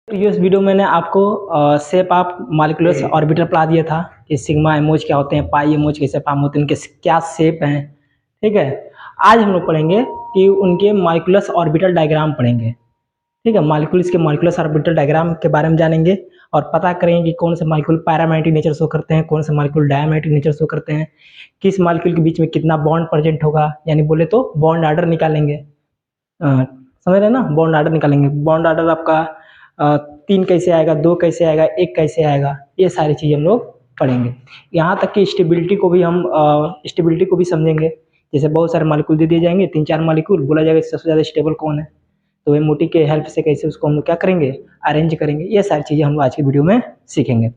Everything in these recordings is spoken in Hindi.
प्रीवियस वीडियो मैंने आपको शेप ऑफ मॉलिक्यूलर ऑर्बिटल पढ़ा दिया था कि सिग्मा एमओज क्या होते हैं, पाई एमओज कैसे फॉर्म होते हैं, उनके क्या शेप हैं। ठीक है, आज हम लोग पढ़ेंगे कि उनके मॉलिक्यूलर ऑर्बिटल डायग्राम पढ़ेंगे। ठीक है, मॉलिक्यूल्स के मॉलिक्यूलर ऑर्बिटल डायग्राम के बारे में जानेंगे और पता करेंगे कि कौन से मॉलिक्यूल पैरामैग्नेटिक नेचर शो करते हैं, कौन से मॉलिक्यूल डायमैग्नेटिक नेचर शो करते हैं, किस मॉलिक्यूल के बीच में कितना बॉन्ड प्रेजेंट होगा, यानी बोले तो बॉन्ड आर्डर निकालेंगे। समझ रहे ना, बॉन्ड आर्डर निकालेंगे। बॉन्ड आर्डर आपका 3 कैसे आएगा, 2 कैसे आएगा, 1 कैसे आएगा, ये सारी चीज़ें हम लोग पढ़ेंगे। यहाँ तक कि स्टेबिलिटी को भी समझेंगे। जैसे बहुत सारे मॉलिक्यूल दे दिए जाएंगे, 3-4 मॉलिक्यूल, बोला जाएगा सबसे ज़्यादा स्टेबल कौन है, तो एमओटी के हेल्प से कैसे उसको हम लोग क्या करेंगे, अरेंज करेंगे। ये सारी चीज़ें हम लोग आज की वीडियो में सीखेंगे।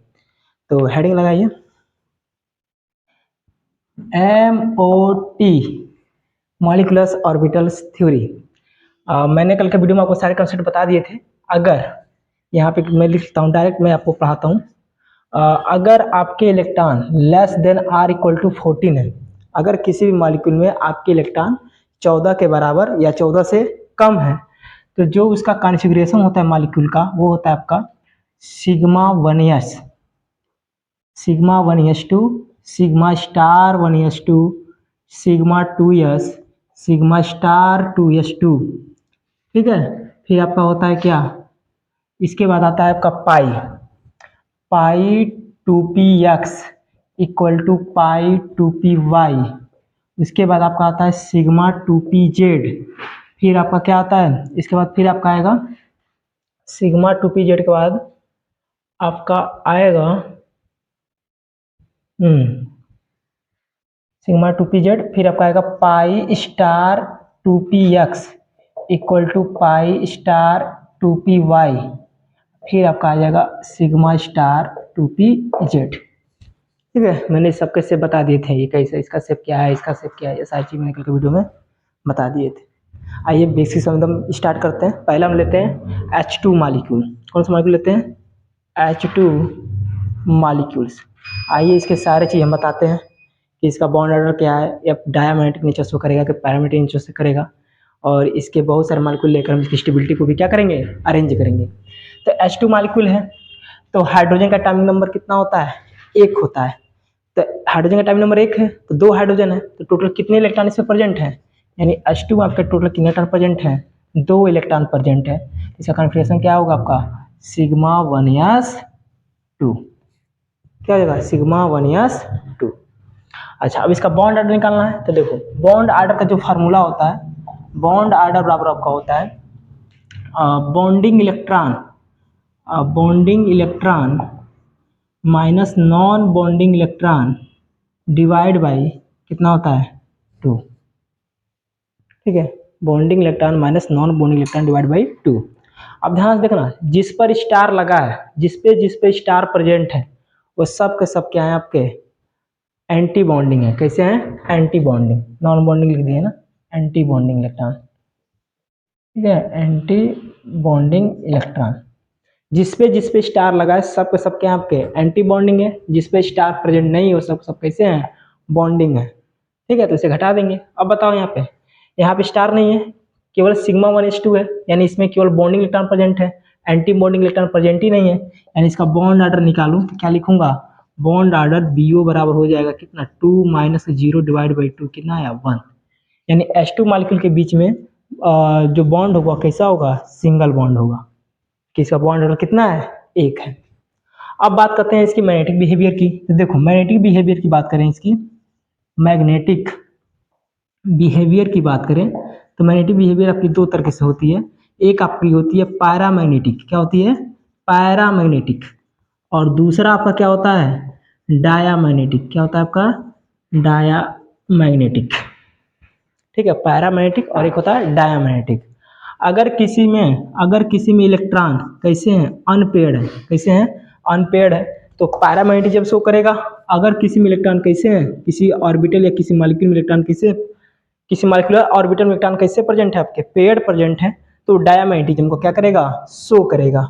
तो हेडिंग लगाइए, एमओटी मॉलिक्यूलर ऑर्बिटल्स थ्योरी। मैंने कल के वीडियो में आपको सारे कंसेप्ट बता दिए थे। अगर यहाँ पे मैं लिखता हूँ, डायरेक्ट मैं आपको पढ़ाता हूँ। अगर आपके electron less than or equal to 14 है, अगर किसी भी मॉलिक्यूल में आपके इलेक्ट्रॉन 14 के बराबर या 14 से कम है, तो जो उसका कॉन्फ़िगरेशन होता है मॉलिक्यूल का, वो होता है आपका sigma 1s, sigma 1s2, sigma star 1s2, sigma 2s, sigma star 2s2। ठीक है, फिर आपका होता है क्या, इसके बाद आता है आपका पाई 2px equal to pi 2py। उसके बाद आपका आता है सिग्मा 2pz। फिर आपका क्या आता है, इसके बाद फिर आपका आएगा सिग्मा 2pz के बाद आपका आएगा सिग्मा 2pz, फिर आपका आएगा pi star 2px equal to pi star 2py। फिर आपका आ जाएगा सिग्मा स्टार 2pz। ठीक है, मैंने सबके शेप बता दिए थे, ये कैसे, इसका शेप क्या है, इसका शेप क्या है, ये सारी चीज़ मैंने कल के वीडियो में बता दिए थे। आइए बेसिक से एकदम स्टार्ट करते हैं। पहला हम लेते हैं H2 मॉलिक्यूल। कौन सा मॉलिक्यूल लेते हैं, H2 मॉलिक्यूल्स। आइए इसके सारे चीज़ हम बताते हैं कि इसका बॉन्ड ऑर्डर क्या है, या डायमैग्नेटिक नेचर शो करेगा कि पैरामेट्रिक नेचर से करेगा, और इसके बहुत सारे मॉलिक्यूल लेकर हम इसकी स्टेबिलिटी को भी क्या करेंगे, अरेंज करेंगे। तो H2 मॉलिक्यूल है, तो हाइड्रोजन का एटॉमिक नंबर कितना होता है, 1 होता है। तो हाइड्रोजन का एटॉमिक नंबर 1 है, तो 2 हाइड्रोजन है, तो टोटल कितने इलेक्ट्रॉन इसमें प्रेजेंट है, यानी H2 आपका टोटल कितने इलेक्ट्रॉन प्रेजेंट है, 2 इलेक्ट्रॉन प्रेजेंट है। इसका कॉन्फ़िगरेशन क्या होगा आपका, सिग्मा 1s2। क्या हो जाएगा, सिग्मा 1s2। अच्छा, अब इसका बॉन्ड आर्डर निकालना है। तो देखो, बॉन्ड आर्डर का जो फार्मूला होता है, बॉन्ड आर्डर बराबर आपका होता है bonding electron minus non bonding electron divide by कितना होता है, 2। ठीक है, bonding electron minus non bonding electron divide by 2। अब ध्यान से देखना, जिस पर स्टार लगा है, जिस पे स्टार प्रेजेंट है, वो सब के सब क्या है, आपके एंटी बॉन्डिंग है। कैसे हैं, एंटी बॉन्डिंग। नॉन बॉन्डिंग लिख दिए ना, एंटी बॉन्डिंग इलेक्ट्रॉन। ठीक है, एंटी बॉन्डिंग इलेक्ट्रॉन। जिस पे स्टार लगा है, सब के सब क्या आपके एंटी बॉन्डिंग है। जिस पे स्टार प्रेजेंट नहीं हो, सब कैसे हैं, बॉन्डिंग है। ठीक है, तो इसे घटा देंगे। अब बताओ, यहाँ पे स्टार नहीं है, केवल सिग्मा 1s2 है, यानी इसमें केवल बॉन्डिंग इलेक्ट्रॉन प्रेजेंट है, एंटी बॉन्डिंग इलेक्ट्रॉन प्रेजेंट ही नहीं है। यानी इसका बॉन्ड आर्डर निकालूं तो क्या लिखूंगा, बॉन्ड आर्डर BO बराबर हो जाएगा कितना, 2 माइनस 0 डिवाइड बाई 2, कितना आया, 1। यानी H2 मॉलिक्यूल के बीच में जो बॉन्ड होगा कैसा होगा, सिंगल बॉन्ड होगा, कि इसका बॉन्ड आर्डर कितना है, 1 है। अब बात करते हैं इसकी मैग्नेटिक बिहेवियर की। तो देखो, मैग्नेटिक बिहेवियर की बात करें, इसकी मैग्नेटिक बिहेवियर की बात करें, तो मैग्नेटिक बिहेवियर आपकी 2 तरीके से होती है। एक आपकी होती है पैरामैग्नेटिक, क्या होती है, पैरामैग्नेटिक, और दूसरा आपका क्या होता है, डायामैग्नेटिक। क्या होता है आपका, डायामैग्नेटिक। ठीक है, पैरामैग्नेटिक और एक होता है डायामैग्नेटिक। अगर किसी में इलेक्ट्रॉन कैसे हैं, अनपेयर्ड है, कैसे हैं, अनपेयर्ड है, तो पैरामैग्नेटिक जब शो करेगा। अगर किसी में इलेक्ट्रॉन कैसे हैं, किसी ऑर्बिटल या किसी मॉलिक्यूल में इलेक्ट्रॉन कैसे, किसी मॉलिक्यूलर ऑर्बिटल में इलेक्ट्रॉन कैसे प्रेजेंट है, आपके पेयर्ड प्रेजेंट है, तो डायामैग्नेटिज्म को क्या करेगा, शो करेगा।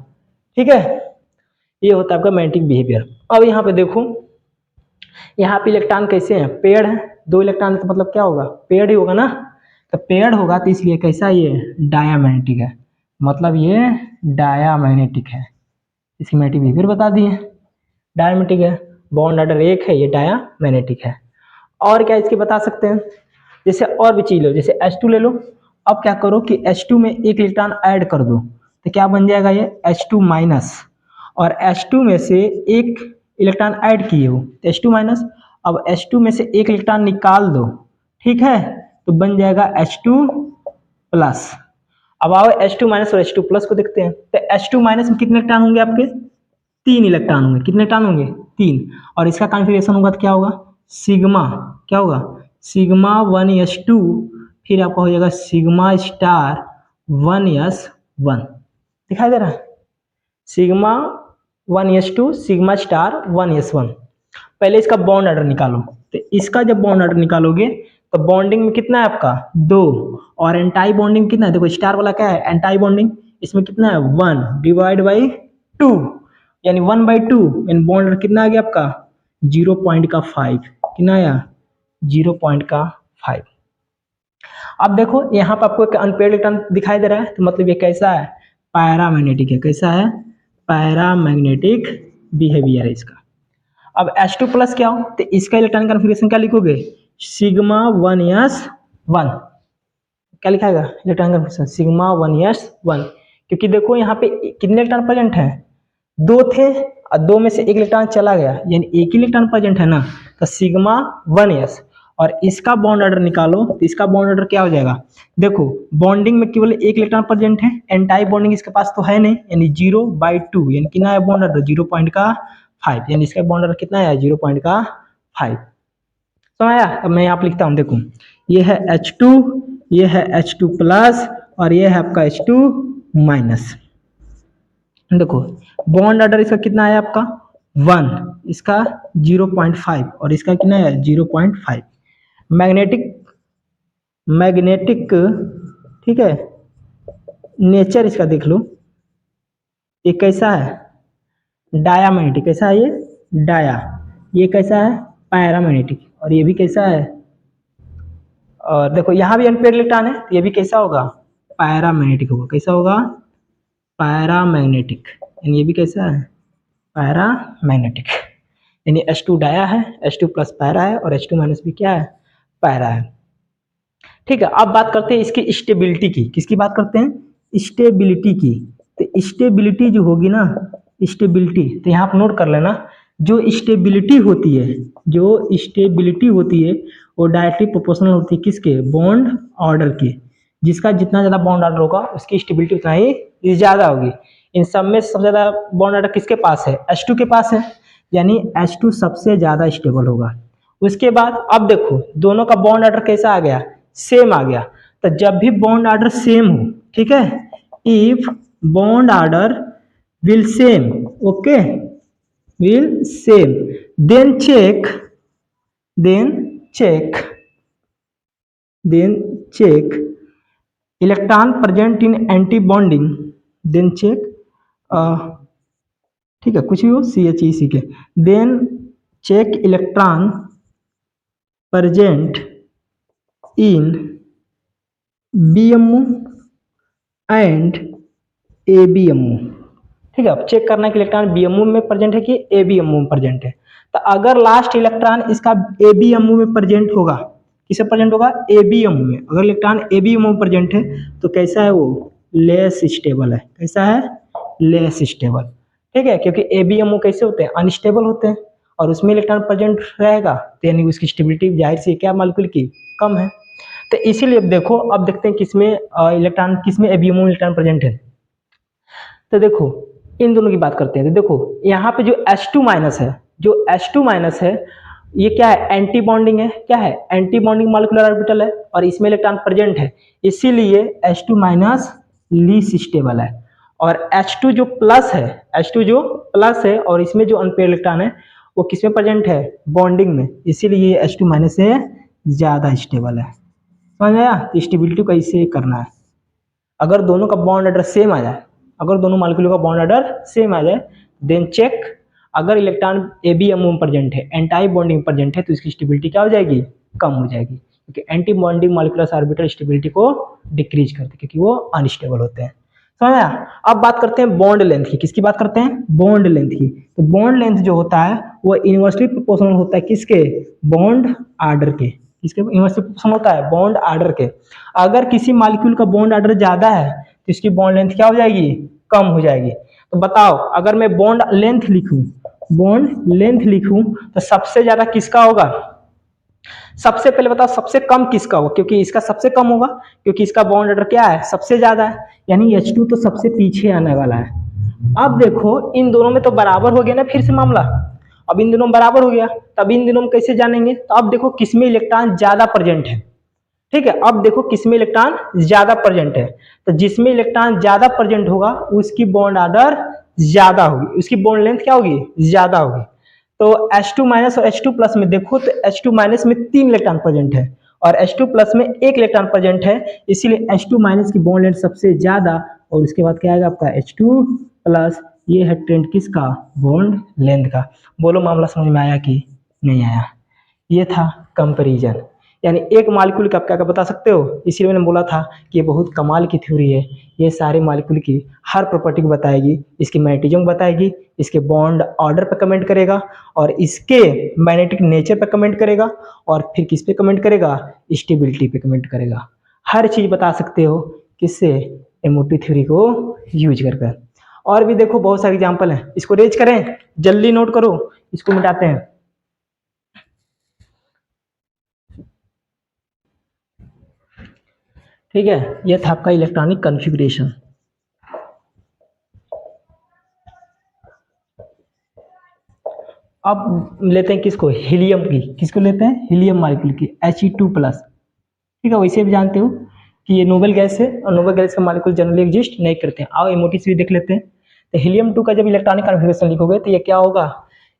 ठीक है, ये होता है आपका मैग्नेटिक बिहेवियर। अब यहाँ पे देखो, यहाँ पे इलेक्ट्रॉन कैसे हैं, पेयर्ड है, 2 इलेक्ट्रॉन का मतलब क्या होगा, पेयर्ड ही होगा ना। तो पेयर्ड होगा तो इसलिए कैसा, ये डायामैग्नेटिक है, मतलब ये डायामैग्नेटिक है। स्कीमेटिक भी फिर बता दिए, डायमेग्नेटिक है, बॉन्ड ऑर्डर 1 है, ये डायमैग्नेटिक है। और क्या इसके बता सकते हैं, जैसे और भी चीज लो, जैसे H2 ले लो। अब क्या करो कि H2 में एक इलेक्ट्रॉन ऐड कर दो, तो क्या बन जाएगा ये H2 माइनस, और H2 में से एक इलेक्ट्रॉन ऐड किए हो तो H2 माइनस। अब H2 में से एक इलेक्ट्रॉन निकाल दो, ठीक है, तो बन जाएगा H2 प्लस। अब आओ H2 माइनस और H2 प्लस को देखते हैं, तो H2 माइनस में कितने इलेक्ट्रॉन होंगे आपके, 3 इलेक्ट्रॉन होंगे। कितने इलेक्ट्रॉन होंगे, 3। और इसका कॉन्फ़िगरेशन होगा तो क्या होगा, सिग्मा, क्या होगा, सिग्मा 1s2, फिर आपका हो जाएगा सिग्मा स्टार 1s1। दिखाई दे रहा है, sigma 1s2 sigma star 1s1। पहले इसका बॉन्ड ऑर्डर निकालो, तो इसका जब बॉन्ड ऑर्डर निकालोगे तो बॉन्डिंग में कितना है आपका 2, और एंटाई बॉन्डिंग कितना है, देखो स्टार वाला क्या है एंटाई बॉन्डिंग, इसमें कितना है 1 डिवाइड बाई 2, यानी 1/2, यानी बॉन्ड ऑर्डर कितना आ गया आपका 0.5, कितना आया 0.5। अब देखो यहाँ पर आपको एक अनपेयर्ड इलेक्ट्रॉन दिखाई दे रहा है, तो मतलब ये कैसा है, पैरामैग्नेटिक है। कैसा है, पैरामैग्नेटिक बिहेवियर है इसका। अब H2 प्लस क्या हो, तो इसका इलेक्ट्रॉन कॉन्फ़िगरेशन क्या लिखोगे, सिग्मा 1s1। क्या लिखाएगा इलेक्ट्रॉन कॉन्फ़िगरेशन सिग्मा 1s1, क्योंकि देखो यहाँ पे कितने इलेक्ट्रॉन प्रेजेंट है, 2 थे, और 2 में से एक इलेक्ट्रॉन चला गया, यानी एक ही इलेक्ट्रॉन प्रेजेंट है ना, तो सिग्मा 1s। और इसका बॉन्ड ऑर्डर निकालो, तो इसका बॉन्ड ऑर्डर क्या हो जाएगा, देखो बॉन्डिंग में केवल एक इलेक्ट्रॉन प्रेजेंट है, एंटाई बॉन्डिंग इसके पास तो है नहीं, यानी 0/2, यानी कितना है बॉन्ड ऑर्डर 0.5, यानी इसका बॉन्ड ऑर्डर कितना है 0.5। तो आया, अब मैं यहाँ पे लिखता हूँ, देखो ये है H2, ये है H2 प्लस, और ये है आपका H2 माइनस। देखो बॉन्ड ऑर्डर इसका कितना है आपका 1, इसका 0.5, और इसका कितना है 0.5। मैग्नेटिक, मैग्नेटिक, ठीक है, नेचर इसका देख लो, ये कैसा है डायामैग्नेटिक, कैसा है ये डाया, ये कैसा है पैरामैग्नेटिक, और ये भी कैसा है, और देखो यहाँ भी अनपेयर्ड इलेक्ट्रॉन है, तो ये भी कैसा होगा पैरामैग्नेटिक होगा। कैसा होगा, पैरामैग्नेटिक, यानी ये भी कैसा है पैरामैग्नेटिक, यानी H2 डाया है, H2 प्लस पैरा है, और H2 माइनस भी क्या है पैरा है। ठीक है, अब बात करते हैं इसकी स्टेबिलिटी की। किसकी बात करते हैं, स्टेबिलिटी की। तो स्टेबिलिटी जो होगी ना, स्टेबिलिटी, तो यहाँ आप नोट कर लेना, जो स्टेबिलिटी होती है, जो स्टेबिलिटी होती है वो डायरेक्टली प्रोपोर्शनल होती है किसके, बॉन्ड ऑर्डर के। जिसका जितना ज़्यादा बॉन्ड ऑर्डर होगा उसकी स्टेबिलिटी उतना ही ज़्यादा होगी। इन सब में सबसे ज़्यादा बॉन्ड ऑर्डर किसके पास है, H2 के पास है, यानी H2 सबसे ज़्यादा स्टेबल होगा। उसके बाद अब देखो दोनों का बॉन्ड ऑर्डर कैसा आ गया, सेम आ गया। तो जब भी बॉन्ड ऑर्डर सेम हो, ठीक है, if bond order will same, okay, will same, then check, then check, then check electron present in antibonding, then check, ठीक है कुछ भी हो CHEC के, then check electron present in BMO and ABMO। ठीक है, अब चेक करना है कि इलेक्ट्रॉन BMO में प्रेजेंट है कि ABMO में प्रेजेंट है। तो अगर लास्ट इलेक्ट्रॉन इसका ABMO में प्रेजेंट होगा, किसे प्रेजेंट होगा ABMO में, अगर इलेक्ट्रॉन ABMO में प्रेजेंट है तो कैसा है वो लेस स्टेबल है। कैसा है, लेस स्टेबल। ठीक है, क्योंकि ABMO कैसे होते हैं अनस्टेबल होते हैं, और उसमें इलेक्ट्रॉन प्रेजेंट रहेगा तो यानी उसकी स्टेबिलिटी जाहिर सी क्या मॉलिक्यूल की कम है। तो इसीलिए अब देखो, अब देखते हैं किसमें इलेक्ट्रॉन, किसमें ABMO इलेक्ट्रॉन प्रेजेंट है। तो देखो इन दोनों की बात करते हैं। तो देखो यहाँ पे जो H2 माइनस है, जो H2 माइनस है ये क्या है एंटी बॉन्डिंग है, क्या है एंटी बॉन्डिंग मॉलिक्यूलर ऑर्बिटल है, और इसमें इलेक्ट्रॉन प्रेजेंट है, इसीलिए H2 माइनस लीस्ट स्टेबल है। और H2 जो प्लस है, H2 जो प्लस है और इसमें जो अनपेयर इलेक्ट्रॉन है वो किसमें प्रेजेंट है बॉन्डिंग में, इसीलिए H2 माइनस से ज्यादा स्टेबल है। समझ आया, स्टेबिलिटी को कैसे करना है। अगर दोनों का बॉन्ड ऑर्डर सेम आ जाए, अगर दोनों मॉलिक्यूल का बॉन्ड ऑर्डर सेम आ जाए, देन चेक, अगर इलेक्ट्रॉन ABMO में प्रेजेंट है, एंटाई बॉन्डिंग में प्रेजेंट है, तो इसकी स्टेबिलिटी क्या हो जाएगी कम हो जाएगी, क्योंकि anti bonding molecular orbital stability को डिक्रीज करते हैं क्योंकि वो अनस्टेबल होते हैं। समझ आया। अब बात करते हैं बॉन्ड लेंथ की। किसकी बात करते हैं? बॉन्ड लेंथ की। तो बॉन्ड लेंथ जो होता है वो इनवर्सली प्रोपोर्शनल होता है किसके? बॉन्ड आर्डर के। किसके इनवर्सली प्रोपोर्शनल होता है? बॉन्ड आर्डर के। अगर किसी मॉलिक्यूल का बॉन्ड आर्डर ज्यादा है तो इसकी बॉन्ड लेंथ क्या हो जाएगी? कम हो जाएगी। तो बताओ, अगर मैं बॉन्ड लेंथ लिखूं, बॉन्ड लेंथ लिखूं तो सबसे ज्यादा किसका होगा? सबसे पहले बताओ सबसे कम किसका होगा, क्योंकि इसका सबसे कम होगा, क्योंकि इसका बॉन्ड ऑर्डर क्या है? सबसे ज्यादा है, यानी H2 तो सबसे पीछे आने वाला है। अब देखो इन दोनों में तो बराबर हो गया ना फिर से मामला। अब इन दोनों में बराबर हो गया, तब इन दोनों में कैसे जानेंगे? तो अब देखो किसमें इलेक्ट्रॉन ज्यादा प्रेजेंट है। ठीक है, अब देखो किसमें इलेक्ट्रॉन ज्यादा प्रेजेंट है। तो जिसमें इलेक्ट्रॉन ज्यादा प्रेजेंट होगा उसकी बॉन्ड ऑर्डर ज्यादा होगी, उसकी बॉन्ड लेंथ क्या होगी? ज्यादा होगी। तो H2 माइनस और H2 प्लस में देखो तो H2 माइनस में 3 इलेक्ट्रॉन प्रेजेंट है और H2 प्लस में 1 इलेक्ट्रॉन प्रेजेंट है, इसीलिए H2 माइनस की बॉन्ड लेंथ सबसे ज्यादा। और उसके बाद क्या आएगा आपका? H2 plus. ये है ट्रेंड किसका? बॉन्ड लेंथ का। बोलो मामला समझ में आया कि नहीं आया? ये था कंपैरिजन, यानी एक मॉलिक्यूल का आप क्या क्या बता सकते हो। इसीलिए मैंने बोला था कि ये बहुत कमाल की थ्योरी है। ये सारे मॉलिक्यूल की हर प्रॉपर्टी को बताएगी, इसकी मैग्नेटिज्म बताएगी, इसके बॉन्ड ऑर्डर पर कमेंट करेगा और इसके मैग्नेटिक नेचर पर कमेंट करेगा और फिर किस पे कमेंट करेगा? स्टेबिलिटी पे कमेंट करेगा। हर चीज बता सकते हो किससे? एमओटी थ्योरी को यूज कर। और भी देखो बहुत सारे एग्जाम्पल हैं, इसको रेज करें, जल्दी नोट करो, इसको मिटाते हैं। ठीक है, यह था आपका इलेक्ट्रॉनिक कॉन्फ़िगरेशन। अब लेते हैं किसको? हीलियम की। किसको लेते हैं? हीलियम मॉलिक्यूल की, He2 प्लस। ठीक है, वैसे भी जानते हो कि ये नोबेल गैस है और नोबेल गैस का मॉलिक्यूल जनरली एग्जिस्ट नहीं करते हैं। आओ एमओटी से भी देख लेते हैं। तो हीलियम 2 का जब इलेक्ट्रॉनिक कॉन्फ़िगरेशन लिखोगे तो ये क्या होगा?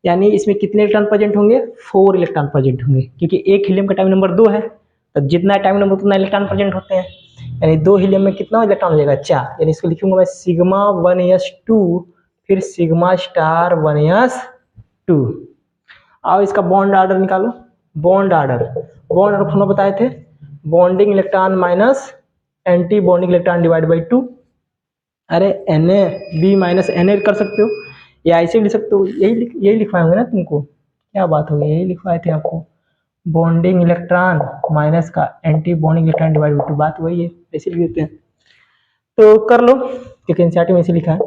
यानी इसमें कितने इलेक्ट्रॉन प्रेजेंट होंगे? 4 इलेक्ट्रॉन प्रेजेंट होंगे, क्योंकि एक हीलियम का टाइम नंबर 2 है, तो जितना टाइम नंबर उतना इलेक्ट्रॉन प्रेजेंट होते हैं। यानी 2 हीलियम में कितना इलेक्ट्रॉन हो जाएगा? 4। यानी इसको लिखूंगा मैं सिग्मा 1s2 फिर सिग्मा स्टार 1s2। आओ इसका बॉन्ड ऑर्डर निकालो। बॉन्ड ऑर्डर, बॉन्ड ऑर्डर हम बताए थे, bonding electron minus anti bonding electron divide by 2। अरे Na बी माइनस Na कर सकते हो या ऐसे भी लिख सकते हो। यही लिखवाए होंगे ना तुमको, क्या बात हो गई, यही लिखवाए थे आपको। बॉन्डिंग इलेक्ट्रॉन माइनस का anti bonding electron divide by 2, बात वही है, ऐसे लिख देते हैं। तो कर लो, क्योंकि एनसीईआरटी में ऐसे लिखा है।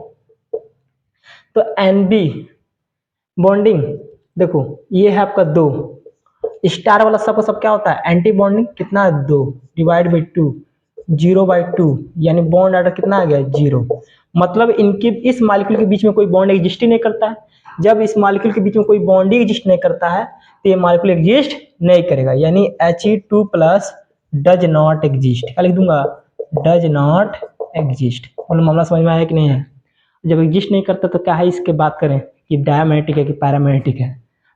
तो Nb बॉन्डिंग, देखो ये है आपका 2, स्टार वाला सबका सब क्या होता है? Anti bonding. कितना? 2 डिवाइड बाई 2, 0/2, यानी बॉन्ड ऑर्डर कितना आ गया? 0। मतलब इनके इस मॉलिक्यूल के बीच में कोई बॉन्ड एग्जिस्ट ही नहीं करता है। जब इस मॉलिक्यूल के बीच में कोई बॉन्ड ही एग्जिस्ट नहीं करता है तो ये मॉलिक्यूल एग्जिस्ट नहीं करेगा, यानी He2 plus does not exist. क्या लिख दूंगा? Does not exist. मतलब मामला समझ में आया कि नहीं है? जब एग्जिस्ट नहीं करता तो क्या है इसके बात करें कि डायमैग्नेटिक है कि पैरामैग्नेटिक है।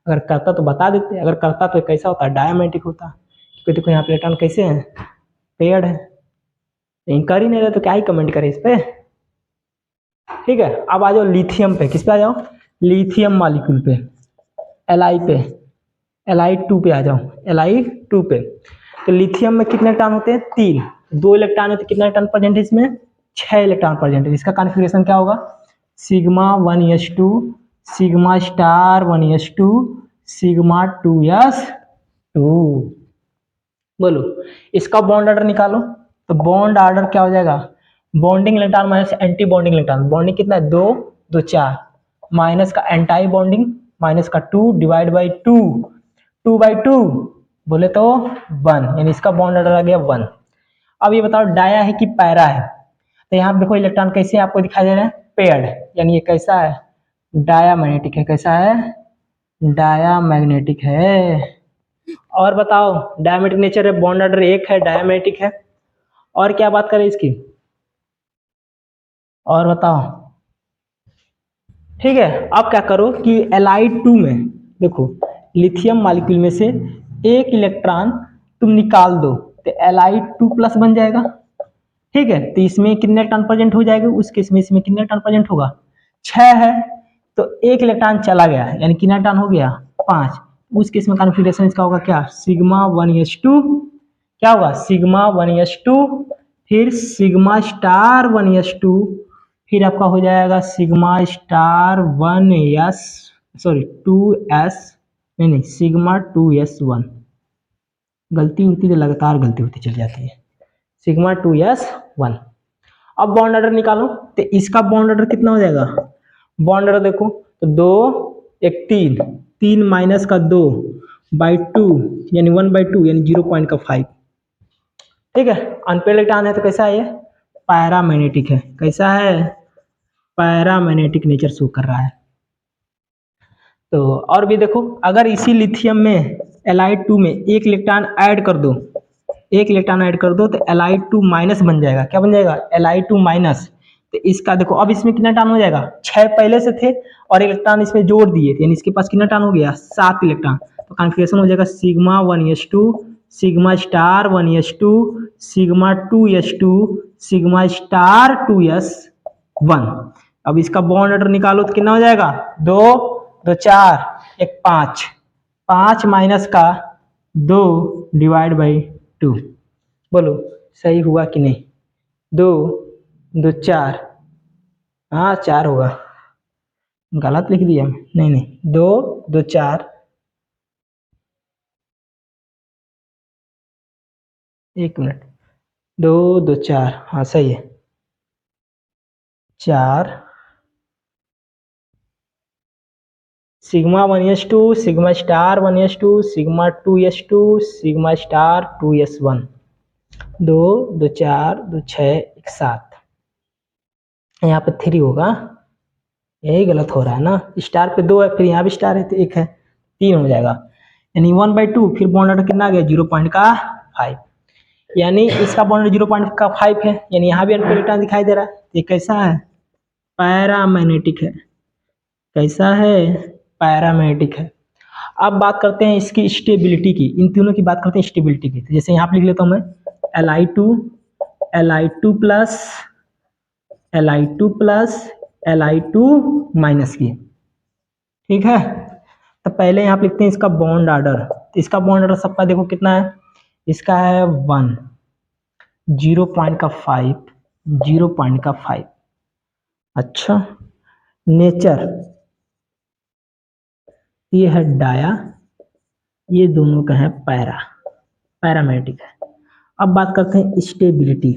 अगर करता तो बता देते, अगर करता तो कैसा होता? डायमैग्नेटिक होता। क्योंकि देखो यहाँ पे इलेक्ट्रॉन कैसे हैं? पेयर्ड है। कर ही नहीं रहे तो क्या ही कमेंट करें इस पे। ठीक है, अब आ जाओ लिथियम पे। किस पे आ जाओ? लिथियम मॉलिक्यूल पे, Li पे, Li2 पे आ जाओ, Li2 पे। तो लिथियम में कितने इलेक्ट्रॉन होते हैं? 3। 2 इलेक्ट्रॉन है तो कितना इलेक्ट्रॉन प्रेजेंट है इसमें? 6 इलेक्ट्रॉन प्रेजेंट है। इसका कॉन्फ़िगरेशन क्या होगा? Sigma 1s2 sigma star 1s2 sigma 2s2। बोलो इसका बॉन्ड ऑर्डर निकालो। तो बॉन्ड ऑर्डर क्या हो जाएगा? Bonding electron minus anti bonding electron. Bonding कितना है? 2 2 4, माइनस का एंटाई बॉन्डिंग माइनस का 2 डिवाइड बाई 2, 2/2 बोले तो 1, यानी इसका बॉन्ड ऑर्डर आ गया 1। अब ये बताओ डाया है कि पैरा है? तो यहाँ पे देखो इलेक्ट्रॉन कैसे आपको दिखाई दे रहे हैं? पेयर्ड, यानी ये कैसा है? डायामैग्नेटिक है। कैसा है? डायामैग्नेटिक है। और बताओ डायमेट्रिक नेचर है, बॉन्ड ऑर्डर 1 है, डायमेट्रिक है। और क्या बात करें इसकी? और बताओ। ठीक है, अब क्या करो कि Li2 में देखो लिथियम मॉलिक्यूल में से एक इलेक्ट्रॉन तुम निकाल दो तो Li2 प्लस बन जाएगा। ठीक है, तो इसमें कितने इलेक्ट्रॉन प्रेजेंट हो जाएगा? उस केस में इसमें कितने इलेक्ट्रॉन प्रेजेंट होगा? 6 है, तो एक इलेक्ट्रॉन चला गया, यानी कितना इलेक्ट्रॉन हो गया? 5। उस केस में कॉन्फ़िगरेशन इसका होगा क्या? सिग्मा 1s2, क्या होगा? सिग्मा 1s2 फिर सिग्मा स्टार 1s2 फिर आपका हो जाएगा sigma star 1s, sorry 2s, नहीं सिग्मा 2s1। गलती होती तो लगातार गलती होती चली जाती है। Sigma 2s1। अब बॉन्ड ऑर्डर निकालो, तो इसका बॉन्ड ऑर्डर कितना हो जाएगा? बॉन्ड ऑर्डर देखो तो 2 1 3, 3 माइनस का 2 बाई 2 यानी 1/2 यानी 0.5। ठीक है, अनपेड इलेक्ट्रॉन है तो कैसा है ये? पैरामैग्नेटिक है। कैसा है? पैरामैग्नेटिक नेचर शो कर रहा है। तो और भी देखो, अगर इसी लिथियम में Li2 में एक इलेक्ट्रॉन ऐड कर दो, एक इलेक्ट्रॉन ऐड कर दो तो Li2 माइनस बन जाएगा। क्या बन जाएगा? Li2 minus. तो इसका देखो अब इसमें कितना इलेक्ट्रॉन हो जाएगा? 6 पहले से थे और इलेक्ट्रॉन इसमें जोड़ दिए थे, यानी इसके पास कितना इलेक्ट्रॉन हो गया? 7 इलेक्ट्रॉन। तो कॉन्फ़िगरेशन हो जाएगा sigma 1s2, sigma star 1s2, sigma 2s2, sigma star 2s1। अब इसका बॉन्ड ऑर्डर निकालो तो कितना हो जाएगा? 2 2 4 1 5, 5 माइनस का 2 डिवाइड बाई 2। बोलो सही हुआ कि नहीं? 2 2 4, हाँ 4 होगा। गलत लिख दिया मैं, नहीं नहीं 2 2 4, 1 मिनट, 2 2 4, हाँ सही है 4। Sigma 1s2, sigma star 1s2, sigma 2s2, sigma star 2s1। 2 2 4 2 6 1 7, यहाँ पे 3 होगा। यही गलत हो रहा है ना, स्टार पे 2 है, फिर यहाँ भी स्टार है तो 1 है, 3 हो जाएगा। यानी 1/2, फिर बॉन्ड ऑर्डर कितना आ गया? 0.5। यानी इसका बॉन्ड 0.5 है, यानी यहाँ भी अनपेड इलेक्ट्रॉन दिखाई दे रहा है। ये कैसा है? पैरामैग्नेटिक है। कैसा है? पैरामैग्नेटिक है। अब बात करते हैं इसकी स्टेबिलिटी की, इन तीनों की बात करते हैं स्टेबिलिटी की। तो जैसे यहाँ पे लिख लेता हूँ मैं Li2, Li2 plus, Li2 plus, Li2 minus की। ठीक है, तो पहले यहाँ पे लिखते हैं इसका बॉन्ड ऑर्डर। तो इसका बॉन्ड ऑर्डर सबका देखो कितना है? इसका है 1, 0.5, 0.5। अच्छा, नेचर ये है डाया, ये दोनों का है पैरामैग्नेटिक है। अब बात करते हैं स्टेबिलिटी।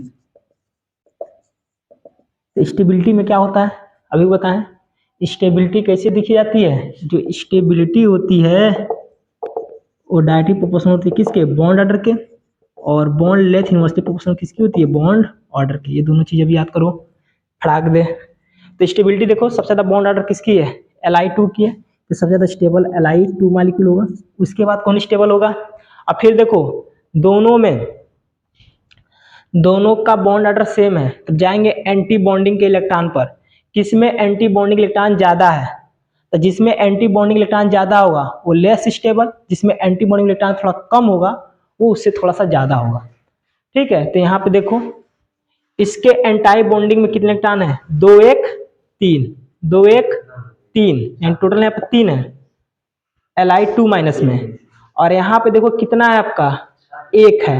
तो स्टेबिलिटी में क्या होता है अभी बताएं? स्टेबिलिटी कैसे दिखी जाती है? जो स्टेबिलिटी होती है वो डायरेक्टली प्रोपोर्शनल होती है किसके? बॉन्ड ऑर्डर के। और बॉन्ड लेंथ इनवर्सली प्रोपोर्शनल किसकी होती है? बॉन्ड ऑर्डर की। ये दोनों चीजें भी याद करो, फटाक दे। तो स्टेबिलिटी देखो, सबसे ज्यादा बॉन्ड ऑर्डर किसकी है? Li2 की है, तो सबसे ज्यादा स्टेबल Li2 मॉलिक्यूल होगा। उसके बाद कौन स्टेबल होगा? अब फिर देखो, दोनों में दोनों का बॉन्ड ऑर्डर सेम है, तो जाएंगे एंटी बॉन्डिंग के इलेक्ट्रॉन पर। किसमें एंटी बॉन्डिंग इलेक्ट्रॉन ज्यादा है? तो जिसमें एंटी बॉन्डिंग इलेक्ट्रॉन ज्यादा होगा वो लेस स्टेबल, जिसमें एंटी बॉन्डिंग इलेक्ट्रॉन थोड़ा कम होगा वो उससे थोड़ा सा ज्यादा होगा। ठीक है, तो यहाँ पे देखो इसके एंटाई बॉन्डिंग में कितने इलेक्ट्रॉन है? 2 1 3, 2 1 3, यानी टोटल यहाँ पे 3 है Li2 माइनस में। और यहाँ पे देखो कितना है आपका? 1 है।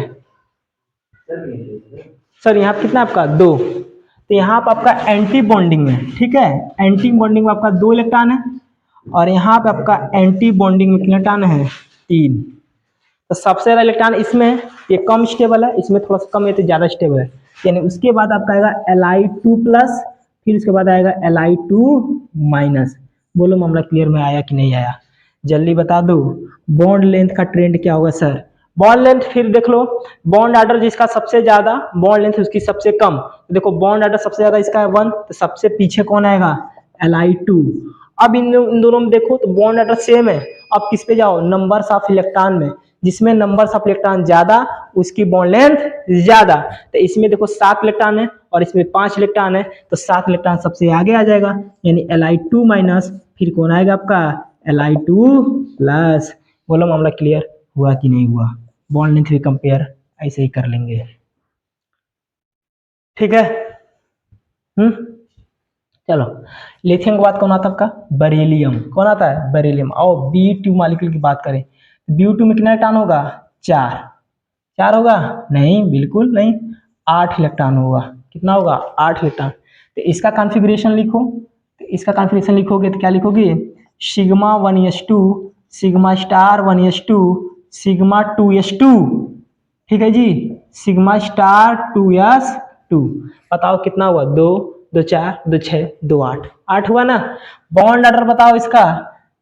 सर यहाँ पे कितना आपका? 2। तो यहाँ पे आपका एंटी बॉन्डिंग में, ठीक है, एंटी बॉन्डिंग में आपका 2 इलेक्ट्रॉन है और यहाँ पे आपका एंटी बॉन्डिंग में कितने इलेक्ट्रॉन है? 3। तो सबसे ज्यादा इलेक्ट्रॉन इसमें है, ये कम स्टेबल है, इसमें थोड़ा सा कम है तो ज्यादा स्टेबल है। यानी उसके बाद आपका आएगा Li2 प्लस, फिर उसके बाद आएगा Li2 माइनस। बोलो मामला क्लियर में आया कि नहीं आया? जल्दी बता दो, बॉन्ड लेंथ का ट्रेंड क्या होगा सर? बॉन्ड लेंथ फिर देख लो, बॉन्ड ऑर्डर जिसका सबसे ज्यादा, बॉन्ड लेंथ उसकी सबसे कम। तो देखो बॉन्ड ऑर्डर सबसे ज्यादा इसका है 1, तो सबसे पीछे कौन आएगा? Li2। अब इन दोनों में देखो तो बॉन्ड ऑर्डर सेम है। अब किस पे जाओ? नंबर्स ऑफ इलेक्ट्रॉन में, जिसमें नंबर्स ऑफ इलेक्ट्रॉन ज्यादा उसकी बॉन्ड लेंथ ज्यादा। तो इसमें देखो 7 इलेक्ट्रॉन है और इसमें 5 इलेक्ट्रॉन है, तो 7 इलेक्ट्रॉन सबसे आगे आ जाएगा, यानी Li2 माइनस, फिर कौन आएगा आपका? Li2 plus. बोलो मामला क्लियर हुआ कि नहीं हुआ? बॉन्ड लेंथ भी कंपेयर ऐसे ही कर लेंगे। ठीक है, चलो लिथियम के बाद कौन आता है आपका? बेरिलियम। कौन आता है? बेरिलियम। आओ Be2 मॉलिक्यूल की बात करें, Be2 में कितना इलेक्ट्रॉन होगा? 4। 4 होगा? नहीं, बिल्कुल नहीं, 8 इलेक्ट्रॉन होगा। कितना होगा? 8 इलेक्ट्रॉन। तो इसका कॉन्फ़िगरेशन लिखो, तो इसका कॉन्फ़िगरेशन लिखोगे तो क्या लिखोगे, sigma 1s2 sigma star 1s2 sigma 2s2, ठीक है जी, सिग्मा स्टार 2s2। बताओ कितना हुआ, 2 2 4 2 6 2 8, 8 हुआ ना। बॉन्ड ऑर्डर बताओ इसका,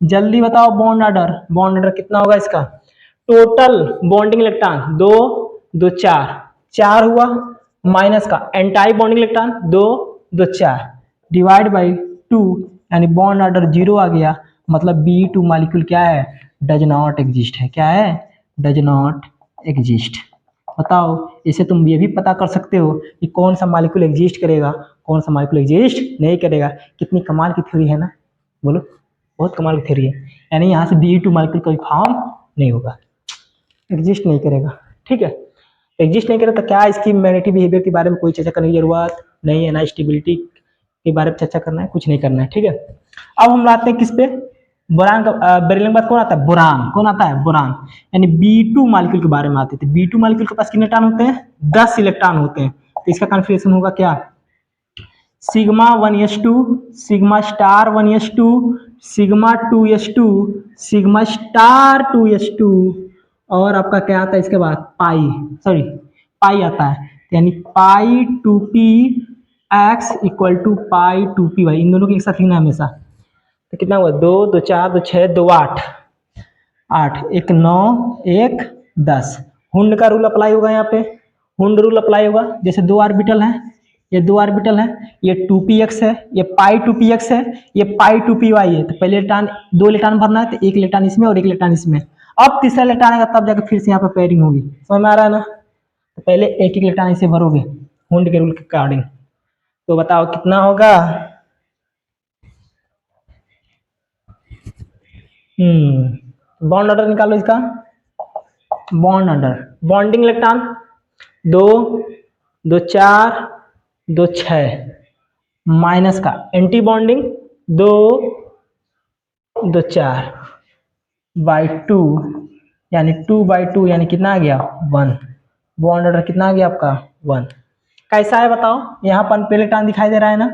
जल्दी बताओ बॉन्ड ऑर्डर, बॉन्ड ऑर्डर कितना होगा इसका, टोटल बॉन्डिंग इलेक्ट्रॉन 2 2 4 4 हुआ, माइनस का anti bonding electron 2 2 4 divide by 2, यानी बॉन्ड ऑर्डर 0 आ गया, मतलब Be2 मॉलिक्यूल क्या है, डज नॉट एग्जिस्ट है, क्या है, डज नॉट एग्जिस्ट। बताओ इसे तुम ये भी पता कर सकते हो कि कौन सा मॉलिक्यूल एग्जिस्ट करेगा, कौन सा मॉलिक्यूल एग्जिस्ट नहीं करेगा। कितनी कमाल की थ्योरी है ना, बोलो, बहुत कमाल की थ्योरी है। यानी यहाँ से Be2 मॉलिक्यूल कोई फॉर्म नहीं होगा, एग्जिस्ट नहीं करेगा, ठीक है। एग्जिस्ट नहीं करेगा तो क्या इसकी मैग्नेटिक बिहेवियर के बारे में कोई चर्चा करने की जरूरत नहीं है ना, स्टेबिलिटी के बारे में चर्चा करना है, कुछ नहीं करना है, ठीक है। अब हम लाते हैं किस पे, बोरान का, बेरिलियम के बाद कौन आता है, बोरान, कौन आता है, बोरान। यानी Be2 मॉलिक्यूल के बारे में आते थे। Be2 मॉलिक्यूल के पास कितने इलेक्ट्रॉन होते हैं, 10 इलेक्ट्रॉन होते हैं। तो इसका कॉन्फ़िगरेशन होगा क्या, sigma 1s2 sigma star 1s2 sigma 2s2 sigma star 2s2, और आपका क्या आता है इसके बाद, पाई, सॉरी पाई आता है, यानी pi 2p x equal to pi 2p y, इन दोनों के एक साथ लिखना है हमेशा। तो कितना हुआ, 2 2 4 2 6 2 8, 8 1 9 1 10। हुंड का रूल अप्लाई होगा यहाँ पे, हुंड रूल अप्लाई होगा। जैसे दो ऑर्बिटल है, ये दो ऑर्बिटल है, ये 2px है, ये पाई 2px है, ये पाई 2py है। तो पहले इलेक्ट्रॉन, दो इलेक्ट्रॉन भरना है, तो एक इलेक्ट्रॉन इसमें और एक इलेक्ट्रॉन इसमें। अब तीसरा इलेक्ट्रॉन आएगा तब जाकर फिर से यहाँ पर पेयरिंग होगी, समझ में आ रहा है ना। तो पहले एक एक इलेक्ट्रॉन इसे भरोगे हुंड के रूल के अकॉर्डिंग। तो बताओ कितना होगा, बॉन्ड ऑर्डर निकालो इसका, bond order, bonding electron 2 2 4 2 6, minus का एंटी बॉन्डिंग 2 2 4 बाई 2, यानी 2/2, यानी कितना आ गया 1। बॉन्ड ऑर्डर कितना आ गया आपका 1। कैसा है बताओ, यहाँ पर अनपेड इलेक्ट्रॉन दिखाई दे रहा है ना,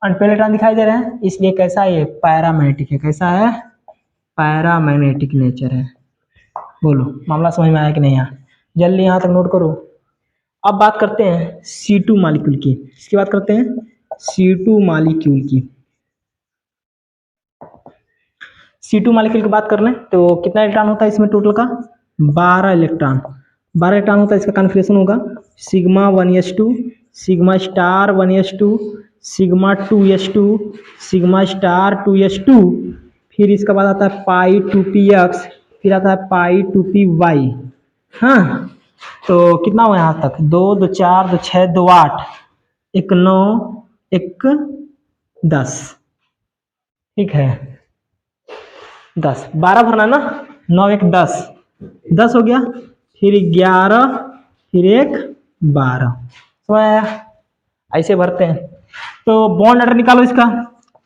अनपेड इलेक्ट्रॉन दिखाई दे रहे हैं, इसलिए कैसा है, ये पैरामैग्नेटिक है। कैसा है, पैरामैग्नेटिक नेचर है। बोलो मामला समझ में आया कि नहीं, यहाँ जल्दी यहाँ तक नोट करो। अब बात करते हैं C2 मॉलिक्यूल की, इसकी बात करते हैं C2 मॉलिक्यूल की। C2 मॉलिक्यूल की बात कर लें तो कितना इलेक्ट्रॉन होता है इसमें, टोटल का 12 इलेक्ट्रॉन, 12 इलेक्ट्रॉन होता है। इसका कॉन्फ़िगरेशन होगा sigma 1s2 sigma star 1s2 sigma 2s2 sigma star 2s2, फिर इसके बाद आता है पाई 2px, फिर आता है पाई 2py। हाँ, तो कितना हुआ यहाँ तक, 2 2 4 2 6 2 8, 1 9 1 10, ठीक है, 10 12 भरना ना, 9 1 10, 10 हो गया, फिर 11, फिर 1 12, समझ आया, ऐसे भरते हैं। तो बॉन्ड ऑर्डर निकालो इसका,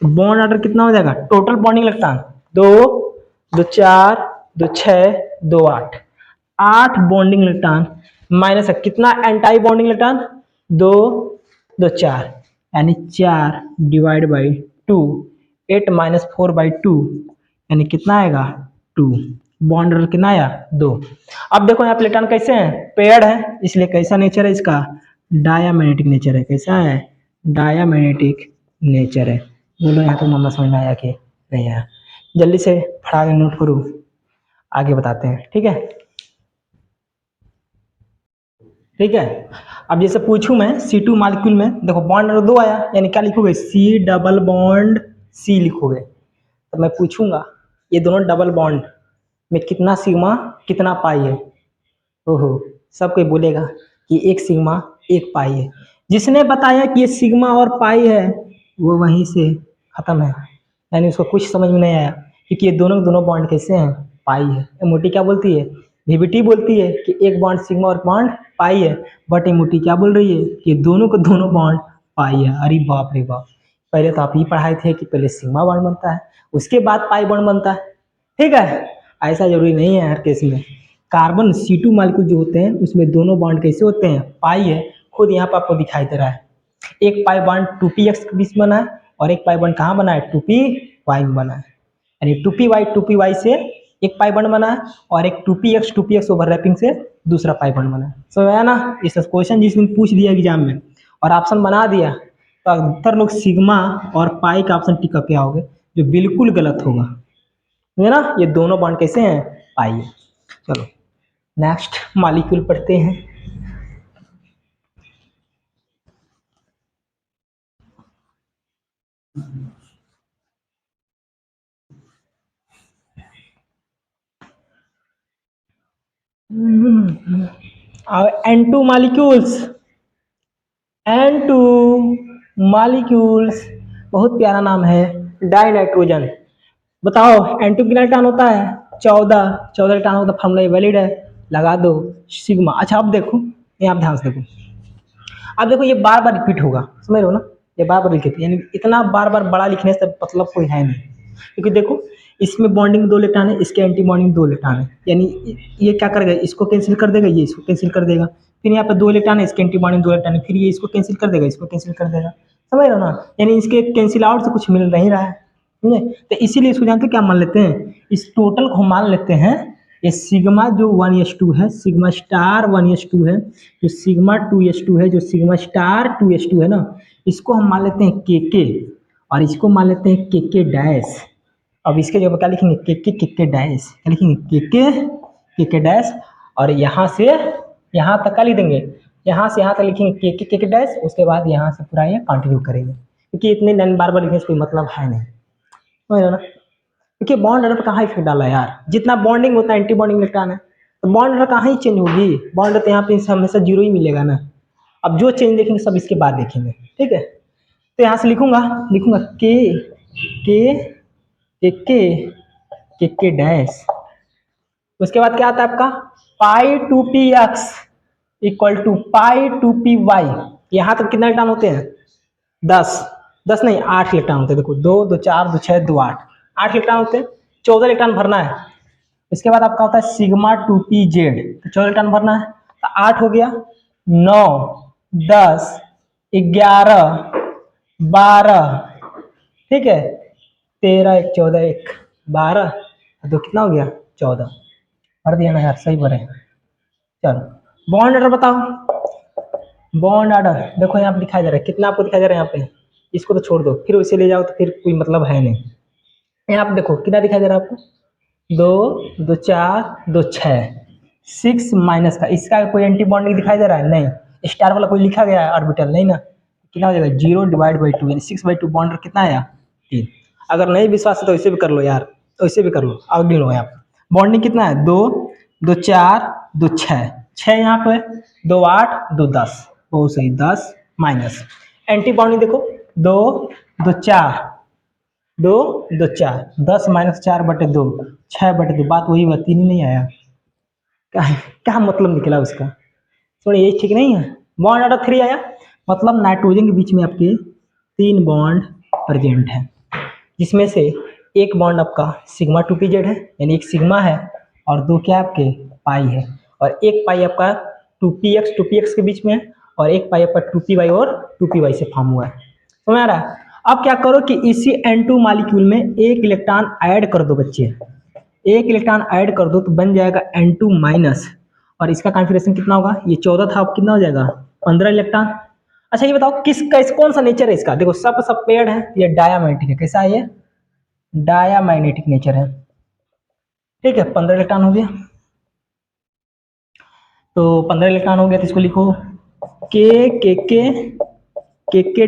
बॉन्ड ऑर्डर कितना हो जाएगा, total bonding electron 2 2 4 2 6 2 8, 8 bonding electron, minus कितना एंटाई बॉन्डिंग इलेक्ट्रॉन 2 2 4, यानी 4 डिवाइड बाई 2, 8 माइनस 4/2, यानी कितना आएगा 2। बॉन्ड ऑर्डर कितना आया 2। अब देखो यहाँ पे इलेक्ट्रॉन कैसे हैं, पेयर्ड है, इसलिए कैसा नेचर है इसका, डायामैग्नेटिक नेचर है। कैसा है, डायामैग्नेटिक नेचर है। बोलो यहाँ तो मामला समझ में आया कि नहीं आया, जल्दी से फटाके नोट करो, आगे बताते हैं, ठीक है। ठीक है, अब जैसे पूछूं मैं C2 मॉलिक्यूल में, देखो बॉन्ड नंबर 2 आया, यानी क्या लिखोगे, C डबल बॉन्ड C लिखोगे। तो मैं पूछूंगा ये दोनों डबल बॉन्ड में कितना सिग्मा कितना पाई है, ओहो, सब कोई बोलेगा कि एक सिग्मा एक पाई है। जिसने बताया कि ये सिग्मा और पाई है वो वहीं से खत्म है, यानी उसको कुछ समझ में नहीं आया, क्योंकि ये दोनों दोनों बॉन्ड कैसे हैं, पाई है। एमओटी क्या बोलती है, वीबीटी बोलती है कि एक बॉन्ड सिग्मा और बॉन्ड पाई है, बट एमओटी क्या बोल रही है कि दोनों को दोनों बॉन्ड पाई है। अरे बाप रे बाप, पहले तो आप ही पढ़ाए थे कि पहले सिग्मा बॉन्ड बनता है उसके बाद पाई बॉन्ड बनता है, ठीक है। ऐसा जरूरी नहीं है हर केस में। कार्बन C2 मॉलिक्यूल जो होते हैं उसमें दोनों बॉन्ड कैसे होते हैं, पाई है, खुद यहाँ पर आपको दिखाई दे रहा है। एक पाई बॉन्ड 2p(x) के बीच में बना है और एक पाई बॉन्ड कहाँ बना है 2py में बना है, यानी 2py से एक पाई बॉन्ड बना है और एक 2px ओवरलैपिंग से दूसरा पाई बॉन्ड बना है। समझ आया ना? इस क्वेश्चन जिस दिन पूछ दिया एग्जाम में और ऑप्शन बना दिया तो अधिकतर लोग सिग्मा और पाई का ऑप्शन टिक करके आओगे, जो बिल्कुल गलत होगा, है ना? ये दोनों बॉन्ड कैसे हैं? पाई है। चलो नेक्स्ट मॉलिक्यूल पढ़ते हैं। N2 मॉलिक्यूल्स, N2 मॉलिक्यूल्स, बहुत प्यारा नाम है, डाई नाइट्रोजन। बताओ N2 कितना इलेक्ट्रॉन होता है? 14 इलेक्ट्रॉन होता है, फॉर्मूला वैलिड है, लगा दो सिग्मा। अच्छा अब देखो, यहाँ ध्यान से देखो, अब देखो ये बार बार रिपीट होगा, समझ रहे हो ना? ये बार बार लिखे, यानी इतना बार बार बड़ा लिखने से मतलब कोई है नहीं, क्योंकि देखो इसमें बॉन्डिंग 2 इलेक्ट्रॉन है, इसके एंटी बॉन्डिंग 2 इलेक्ट्रॉन है, यानी ये क्या करेगा, इसको कैंसिल कर देगा, ये इसको कैंसिल कर देगा, फिर यहाँ पे 2 इलेक्ट्रॉन है, इसके एंटी बॉन्डिंग 2 इलेक्ट्रॉन है, फिर ये इसको कैंसिल कर देगा, इसको कैंसिल कर देगा, समझ रहे हो ना? यानी इसके कैंसिल आउट से कुछ मिल नहीं रहा है, समझे? तो इसीलिए इसको जानते क्या मान लेते हैं, इस टोटल को हम मान लेते हैं ये सिग्मा जो 1s2 है, सिग्मा स्टार 1s2 है, जो सिग्मा 2s2 है, जो सिग्मा स्टार 2s2 है ना, इसको हम मान लेते हैं के और इसको मान लेते हैं के डैश। अब इसके जगह क्या लिखेंगे, के डैश, क्या लिखेंगे के डैश, और यहाँ से यहाँ तक क्या लिख देंगे, यहाँ से यहाँ तक लिखेंगे के डैश, उसके बाद यहाँ से पूरा ये कंटिन्यू करेंगे, क्योंकि इतने लाइन बार बार लिखने से कोई मतलब है नहीं, समझ रहे हो ना? क्योंकि बॉन्ड ऑर्डर पर कहाँ इफेक्ट डाला है यार, जितना बॉन्डिंग होता है एंटी बॉन्डिंग इलेक्ट्रॉन है, तो बॉन्ड ऑर्डर कहाँ ही चेंज होगी, बॉन्ड तो यहाँ पे हमेशा जीरो ही मिलेगा ना। अब जो चेंज देखेंगे सब इसके बाद देखेंगे, ठीक है? तो यहाँ से लिखूंगा के डैश, उसके बाद क्या आता है आपका पाई 2px equal to pi 2py। यहाँ तक कितना इलेक्ट्रॉन होते हैं? 10 नहीं 8 इलेक्ट्रॉन होते हैं, देखो 2 2 4 2 6 2 8 इलेक्ट्रॉन होते हैं, 14 इलेक्ट्रॉन भरना है। इसके बाद आपका होता है सिग्मा 2pz, तो 14 इलेक्ट्रॉन भरना है, तो 8 हो गया, 9 10 11 12, ठीक है, 13 1 14 1 12, तो कितना हो गया 14, भर दिया ना यार, सही भरे। चलो बॉन्ड ऑर्डर बताओ, बॉन्ड ऑर्डर देखो यहाँ पे दिखाई दे रहा है, कितना आपको दिखाई दे रहा है यहाँ पे, इसको तो छोड़ दो, फिर उसे ले जाओ तो फिर कोई मतलब है नहीं। यहाँ पे देखो कितना दिखाई दे रहा है आपको, 2 2 4 2 6, 6 माइनस का, इसका कोई एंटी बॉन्डिंग दिखाई दे रहा है? नहीं। स्टार वाला कोई लिखा गया है ऑर्बिटल? नहीं ना। कितना हो जाएगा 0 डिवाइड बाई 2, यानी 6/2 बॉन्ड कितना आया 3। अगर नहीं विश्वास है तो ऐसे भी कर लो यार, तो ऐसे भी कर लो, अब गिनो यहाँ बॉन्डिंग कितना है, 2 2 4 2 6, 6 यहाँ पे, 2 8 2 10, बहुत सही, 10 माइनस एंटी बॉन्डिंग देखो 2 2 4 2 2 4, 10 माइनस 4/2, 6/2, बात वही हुआ, 3 ही नहीं आया, क्या क्या मतलब निकला उसका, थोड़ा ये ठीक नहीं है। बॉन्ड ऑर्डर 3 आया, मतलब नाइट्रोजन के बीच में आपके 3 बॉन्ड प्रेजेंट है, जिसमें से एक बॉन्ड आपका सिग्मा 2pz है, यानी एक सिग्मा है, और 2 क्या आपके पाई है, और एक पाई आपका 2px के बीच में है, और एक पाई आपका 2py और 2py से फॉर्म हुआ है, समझ आ रहा है? अब क्या करो कि इसी N2 मॉलिक्यूल में एक इलेक्ट्रॉन ऐड कर दो बच्चे, एक इलेक्ट्रॉन ऐड कर दो तो बन जाएगा N2 माइनस, और इसका कॉन्फिगरेशन कितना होगा, ये 14 था, अब कितना हो जाएगा 15 इलेक्ट्रॉन। अच्छा ये बताओ किसका कौन सा नेचर है इसका, देखो सब पेड़ है, ये डायामैग्नेटिक है, कैसा है ये, डायामैग्नेटिक नेचर है, ठीक है, 15 इलेक्ट्रॉन हो गया, तो 15 इलेक्ट्रॉन हो गया, तो इसको लिखो के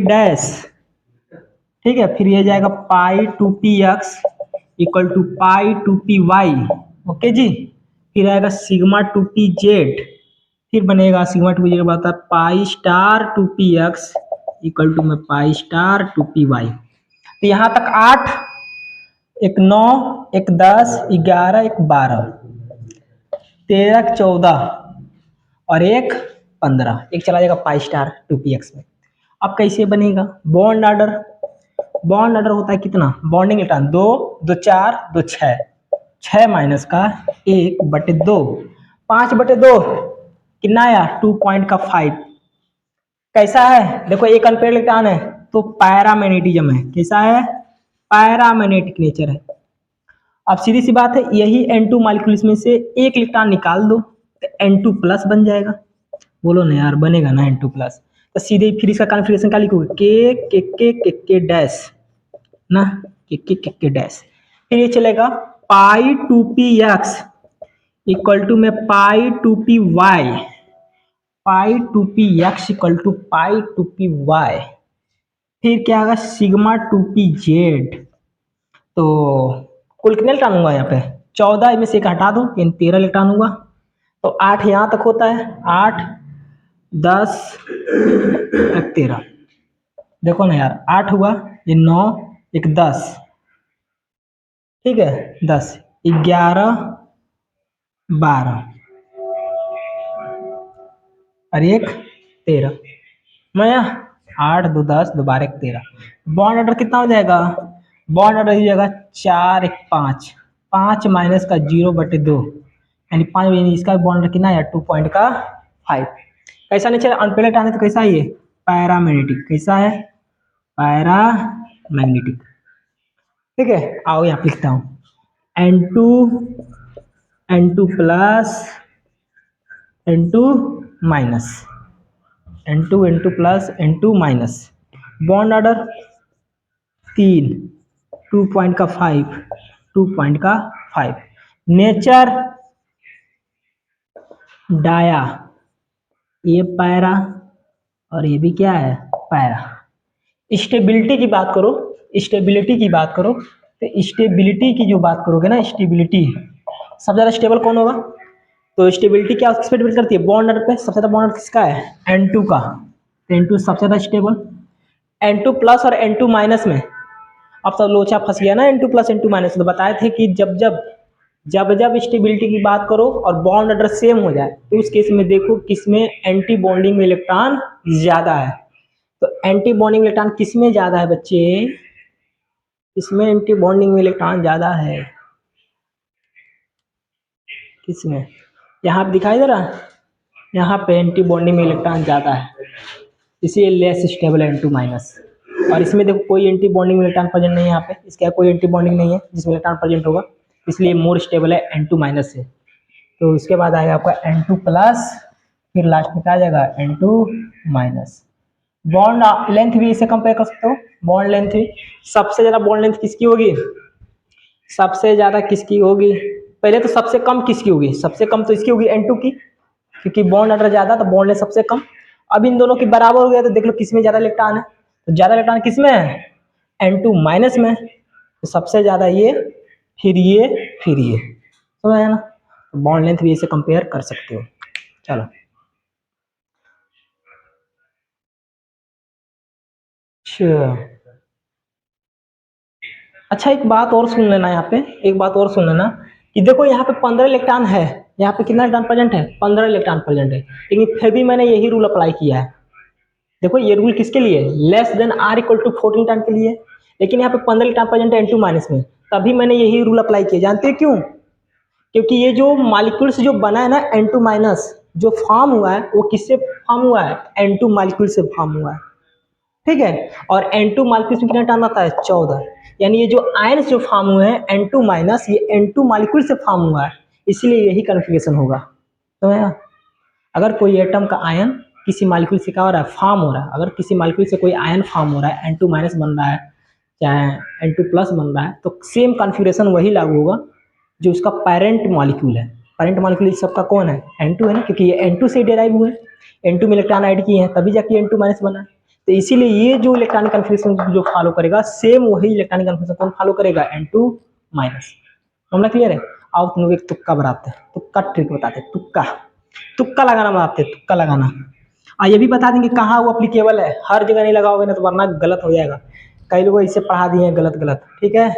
डैश, ठीक है, फिर ये जाएगा pi 2px equal to pi 2py, okay जी, फिर आएगा सिग्मा 2pz, फिर बनेगा सिग्मा 2pz के बाद पाई स्टार 2px इक्वल टू में पाई स्टार 2py। तो यहाँ तक 8, एक 9, एक 10, 11, एक 12, 13, 14 और एक 15, एक चला जाएगा पाई स्टार 2px में। अब कैसे बनेगा बॉन्ड ऑर्डर, बॉन्ड ऑर्डर होता है कितना, बॉन्डिंग इलेक्ट्रॉन 2 2 4 2 6, 6 माइनस का 1/2, 5/2 कितना आया 2.5, कैसा है, देखो एक अनपेयर्ड इलेक्ट्रॉन है तो पैरामैग्नेटिज्म है, कैसा है, पैरामैग्नेटिक नेचर है। अब सीधी सी बात है, यही N2 मॉलिक्यूल्स में से एक इलेक्ट्रॉन निकाल दो तो N2 प्लस बन जाएगा। बोलो ना यार, बनेगा ना N2 प्लस। तो सीधे फिर इसका कॉन्फ़िगरेशन क्या लिखोगे, के डैश ना, के डैश। फिर ये चलेगा pi two p x equal to में pi two p y, pi two p x equal to pi two p y. फिर क्या होगा, सिग्मा टू पी जेड। तो कुल कितने इलेक्ट्रॉन होगा यहाँ पे, 14 में से एक हटा दो, यानी 13 इलेक्ट्रॉन हुआ। तो 8 यहाँ तक होता है, 8 10 13, देखो ना यार, 8 हुआ, ये 9 एक 10, ठीक है, 10 11 12 और एक 13, मैं 8 2 10 2 12 1 13। बॉन्ड ऑर्डर कितना हो जाएगा, बॉन्ड ऑर्डर हो जाएगा 4 1 5, 5 माइनस का 0/2, यानी 5, यानी इसका बॉन्ड ऑर्डर कितना है 2 पॉइंट का 5। कैसा नेचर अनपेलेट आने तो कैसा है ये, पैरामैग्नेटिक, कैसा है, पैरामैग्नेटिक। ठीक है, आओ यहाँ पे लिखता हूँ, N2 N2 plus N2 minus, N2 plus N2 minus, bond order 3 2 point का 5, 2 पॉइंट का 5, नेचर डाया, ये पैरा और ये भी क्या है, पैरा। स्टेबिलिटी की बात करो, स्टेबिलिटी की बात करो, तो स्टेबिलिटी की जो बात करोगे ना, स्टेबिलिटी सबसे ज़्यादा स्टेबल कौन होगा, तो स्टेबिलिटी क्या किस पे डिपेंड करती है, बॉन्ड नंबर पे। सबसे ज़्यादा बॉन्ड किसका है, N2 का, तो N2 सबसे ज़्यादा स्टेबल। N2 प्लस और N2 माइनस में अब तो लोचा फंस गया ना, N2 प्लस N2 माइनस। तो बताए थे कि जब स्टेबिलिटी की बात करो और बॉन्ड ऑर्डर सेम हो जाए, तो उस केस में देखो किसमें एंटी बॉन्डिंग में इलेक्ट्रॉन ज़्यादा है। तो एंटी बॉन्डिंग इलेक्ट्रॉन किसमें ज़्यादा है बच्चे, इसमें एंटी बॉन्डिंग में इलेक्ट्रॉन ज़्यादा है, किसमें, यहाँ पे दिखाई दे रहा है, यहाँ पे एंटी बॉन्डिंग में इलेक्ट्रॉन ज़्यादा है, इसलिए लेस स्टेबल है N2 माइनस। और इसमें देखो कोई एंटी बॉन्डिंग में इलेक्ट्रॉन प्रेजेंट नहीं है, यहाँ पे इसका कोई एंटी बॉन्डिंग नहीं है जिसमें इलेक्ट्रॉन प्रेजेंट होगा, इसलिए मोर स्टेबल है N2 माइनस से। तो इसके बाद आएगा आपका N2 प्लस, फिर लास्ट में क्या आ जाएगा N2 माइनस। बॉन्ड लेंथ भी इसे कंपेयर कर सकते हो, बॉन्ड लेंथ भी सबसे ज़्यादा बॉन्ड लेंथ किसकी होगी, सबसे ज़्यादा किसकी होगी, पहले तो सबसे कम किसकी होगी, सबसे कम तो इसकी होगी N2 की, क्योंकि बॉन्ड ऑर्डर ज़्यादा तो बॉन्ड लेंथ सबसे कम। अब इन दोनों की बराबर हो गया तो देख लो किसमें ज़्यादा इलेक्ट्रॉन है, तो ज़्यादा इलेक्ट्रॉन किसमें है, N2 माइनस में, तो सबसे ज़्यादा ये, फिर ये, फिर ये, समझ आया ना। तो बॉन्ड लेंथ भी इसे कंपेयर कर सकते हो। चलो अच्छा, एक बात और सुन लेना, यहाँ पे एक बात और सुन लेना कि देखो यहाँ पे 15 इलेक्ट्रॉन है, यहाँ पे कितना इलेक्ट्रॉन प्रेजेंट है, 15 इलेक्ट्रॉन प्रेजेंट है, लेकिन फिर भी मैंने यही रूल अप्लाई किया है। देखो ये रूल किसके लिए, less than or equal to 14 electron के लिए, लेकिन यहाँ पे 15 इलेक्ट्रॉन प्रेजेंट है N2 माइनस में, तभी मैंने यही रूल अप्लाई किया। जानते हैं क्यों, क्योंकि ये जो मॉलिक्यूल से जो बना है ना N2 माइनस, जो फॉर्म हुआ है वो किससे फॉर्म हुआ है, N2 मॉलिक्यूल से फॉर्म हुआ है, ठीक है। और N2 मॉलिक्यूल में कितना टर्न आता है, 14, यानी ये जो आयन जो फॉर्म हुए हैं N2 माइनस, ये N2 मॉलिक्यूल से फॉर्म हुआ है, इसलिए यही कन्फिग्रेशन होगा। तो अगर कोई एटम का आयन किसी मॉलिक्यूल से क्या हो रहा है, फॉर्म हो रहा है, अगर किसी मॉलिक्यूल से कोई आयन फॉर्म हो रहा है, N2 माइनस बन रहा है चाहे N2 प्लस बन रहा है, तो सेम कॉन्फ़िगरेशन वही लागू होगा जो उसका पेरेंट मॉलिक्यूल है। पेरेंट मॉलिक्यूल सबका कौन है, N2 है ना, क्योंकि ये N2 से डेराइव हुए हैं, N2 में इलेक्ट्रॉन ऐड किए हैं तभी जाके N2 माइनस बना है। तो इसीलिए ये जो इलेक्ट्रॉनिक कन्फिग्रेशन जो फॉलो करेगा, सेम वही इलेक्ट्रॉनिक कन्फिग्रेशन कौन फॉलो करेगा, N2 माइनस। मामला क्लियर है। आओ तुम लोग एक तुक्का बनाते हैं, तुक्का ट्रिक बताते हैं, तुक्का, तुक्का लगाना बनाते हैं, तुक्का लगाना। ये भी बता देंगे कहाँ वो अप्लीकेबल है, हर जगह नहीं लगाओगे ना तो वरना गलत हो जाएगा। कई लोग इसे पढ़ा दिए हैं गलत गलत, ठीक है,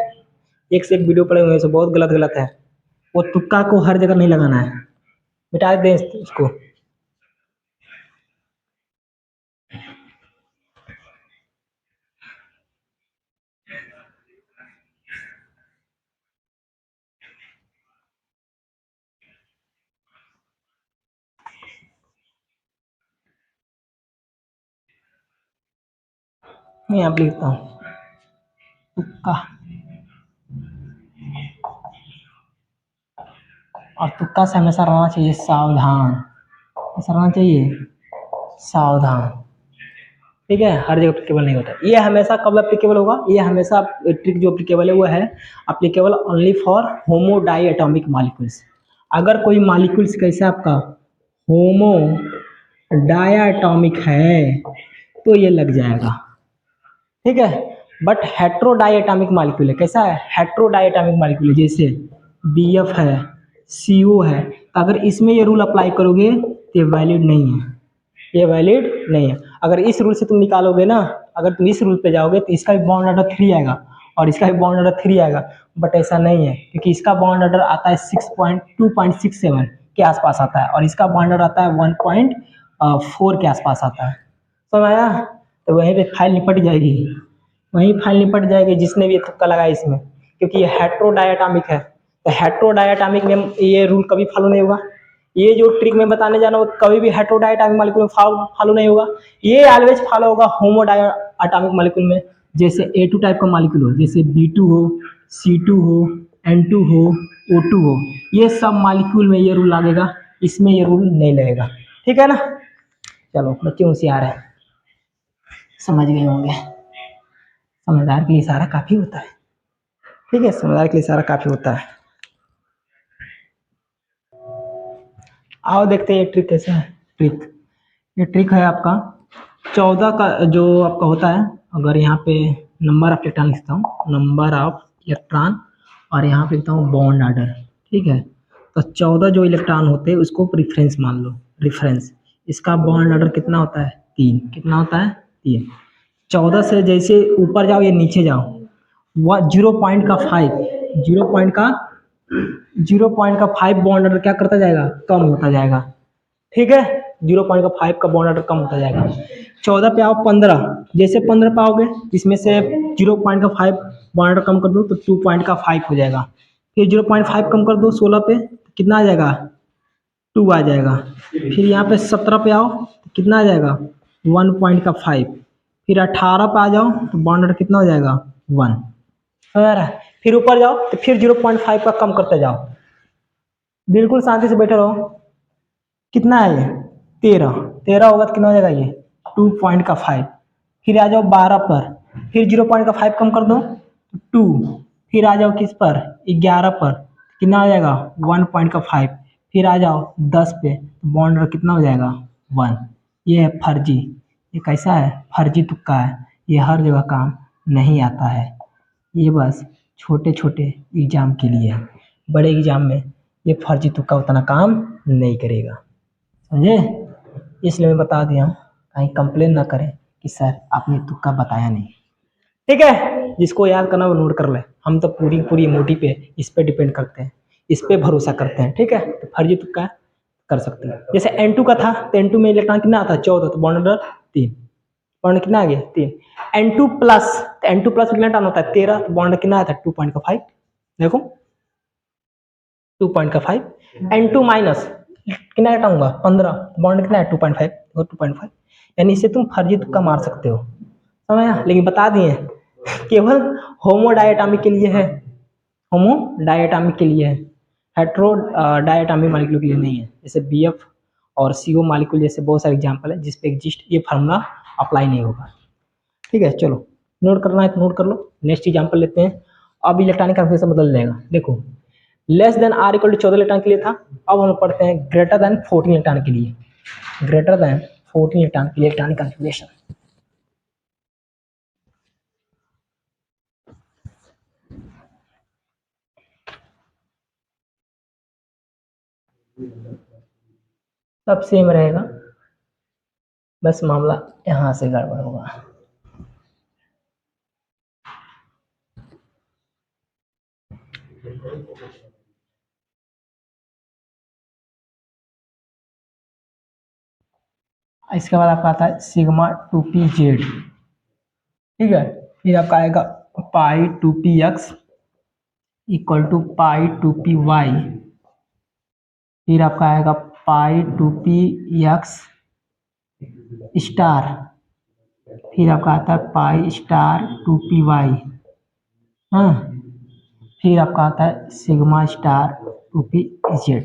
एक से एक वीडियो पड़े हुए हैं, बहुत गलत गलत है। वो तुक्का को हर जगह नहीं लगाना है, मिटा दें उसको। मैं यहाँ पे लिखता हूँ तुक्का, और तुक्का से हमेशा रहना चाहिए सावधान, ऐसा रहना चाहिए सावधान। ठीक है, हर जगह अप्लीकेबल नहीं होता। ये हमेशा कब अप्लीकेबल होगा, ये हमेशा ट्रिक जो अप्लीकेबल है वो है applicable only for homo diatomic molecules. अगर कोई मॉलिक्यूल्स कैसे आपका होमो डायाटॉमिक है तो ये लग जाएगा, ठीक है। बट हेट्रो डायटॉमिक मॉलिक्यूल है, कैसा है हेट्रो डायटॉमिक मॉलिक्यूल है, जैसे BF है, CO है, तो अगर इसमें ये रूल अप्लाई करोगे तो ये वैलिड नहीं है, ये वैलिड नहीं है। अगर इस रूल से तुम निकालोगे ना, अगर तुम इस रूल पे जाओगे तो इसका भी बॉन्ड ऑर्डर 3 आएगा और इसका भी बॉन्ड ऑर्डर 3 आएगा, बट ऐसा नहीं है क्योंकि इसका बॉन्ड ऑर्डर आता है 2.67 के आसपास आता है और इसका बॉन्ड ऑर्डर आता है 1.4 के आसपास आता है। समझ आया? तो वहीं पे फाइल निपट जाएगी, वहीं फाइल निपट जाएगी जिसने भी ये तुक्का लगाया इसमें, क्योंकि ये हेट्रोडायटामिक है। तो हेट्रोडायटामिक में ये रूल कभी फॉलो नहीं होगा, ये जो ट्रिक में बताने जाना वो कभी भी हेट्रोडायटामिक मॉलिक्यूल में फॉलो नहीं होगा, ये ऑलवेज फॉलो होगा होमोडायटामिक मॉलिक्यूल में। जैसे A2 टाइप का मॉलिक्यूल हो, जैसे B2 हो, C2 हो, N2 हो, O2 हो, ये सब मॉलिक्यूल में ये रूल लगेगा, इसमें ये रूल नहीं लगेगा। ठीक है ना? चलो बच्चे होशियार है, समझ गए होंगे। समझदार के लिए इशारा काफी होता है, ठीक है, समझदार के लिए इशारा काफी होता है। आओ देखते हैं ये ट्रिक कैसे है। ट्रिक, ये ट्रिक है आपका 14 का जो आपका होता है। अगर यहाँ पे नंबर ऑफ इलेक्ट्रॉन लिखता हूँ, नंबर ऑफ इलेक्ट्रॉन, और यहाँ पे लिखता हूँ बॉन्ड ऑर्डर, ठीक है। तो 14 जो इलेक्ट्रॉन होते हैं उसको रिफरेंस मान लो, रिफरेंस। इसका बॉन्ड ऑर्डर कितना होता है 3, कितना होता है 3। 14 से जैसे ऊपर जाओ या नीचे जाओ, वह 0.5, 0.5 बॉन्ड ऑर्डर क्या करता जाएगा, कम होता जाएगा, ठीक है। 0.5 का बॉन्ड ऑर्डर कम होता जाएगा। 14 पे आओ 15, जैसे 15 पाओगे इसमें से 0.5 बॉन्ड ऑर्डर कम कर दो तो 2.5 हो जाएगा। फिर 0.5 कम कर दो 16 पे, कितना आ जाएगा 2 आ जाएगा। फिर यहाँ पे 17 पे आओ तो कितना आ जाएगा 1.5। फिर 18 पे आ जाओ तो बॉन्ड ऑर्डर कितना हो जाएगा 1, समझ आ रहा है। फिर ऊपर जाओ तो फिर 0.5 का कम करते जाओ, बिल्कुल शांति से बैठे रहो। कितना है ये 13, 13 होगा तो कितना हो जाएगा ये 2.5। फिर आ जाओ 12 पर, फिर 0.5 कम कर दो 2। फिर आ जाओ किस पर 11 पर, कितना हो जाएगा 1.5। फिर आ जाओ 10 पे, बॉन्ड ऑर्डर कितना हो जाएगा 1। ये है फर्जी, ये कैसा है फर्जी तुक्का है, ये हर जगह काम नहीं आता है, ये बस छोटे छोटे एग्जाम के लिए है, बड़े एग्जाम में ये फर्जी तुक्का उतना काम नहीं करेगा, समझे। इसलिए मैं बता दिया हूँ, कहीं कंप्लेन ना करें कि सर आपने तुक्का बताया नहीं, ठीक है। जिसको याद करना वो नोट कर ले, हम तो पूरी पूरी मोटी पे इस पे डिपेंड करते हैं, इस पे भरोसा करते हैं, ठीक है। तो फर्जी तुक्का कर सकते हैं। जैसे N2 का था तो N2 में इलेक्ट्रॉन कितना आता है 14, तो बॉन्ड नंबर 3, बॉन्ड कितना आ गया 3। N2 प्लस, तो N2 प्लस इलेक्ट्रॉन होता है 13, तो बॉन्ड कितना आता है 2.5, देखो 2.5। N2 माइनस कितना हटाऊंगा 15, बॉन्ड कितना है 2.5, 2.5। यानी इसे तुम फर्जी तुक्का मार सकते हो, समझ आया? लेकिन बता दिए केवल होमो डायटामिक के लिए है, होमो डायटामिक के लिए है, हेट्रो डायटामिक मॉलिक्यूल के लिए नहीं है। जैसे BF और CO मॉलिक्यूल जैसे बहुत सारे एग्जांपल है जिस पे एग्जिस्ट ये फार्मूला अप्लाई नहीं होगा, ठीक है। चलो नोट करना है तो नोट कर लो। नेक्स्ट एग्जांपल लेते हैं। अब इलेक्ट्रॉनिक कन्फिग्रेशन बदल जाएगा, देखो less than or equal to 14 electron के लिए था, अब हम पढ़ते हैं ग्रेटर देन 14 इलेक्ट्रॉन के लिए, ग्रेटर देन 14 इलेक्ट्रॉन के लिए इलेक्ट्रॉनिक कन्फिग्रेशन। सब सेम रहेगा, बस मामला यहाँ से गड़बड़ होगा। इसके बाद आपका आता है सिग्मा 2p/z, ठीक है। फिर आपका आएगा पाई 2p(x) equal to pi 2p(y), फिर आपका आएगा पाई 2p(x) स्टार फिर आपका आता है पाई स्टार 2p y। हाँ, फिर आपका आता है सिग्मा स्टार 2p z।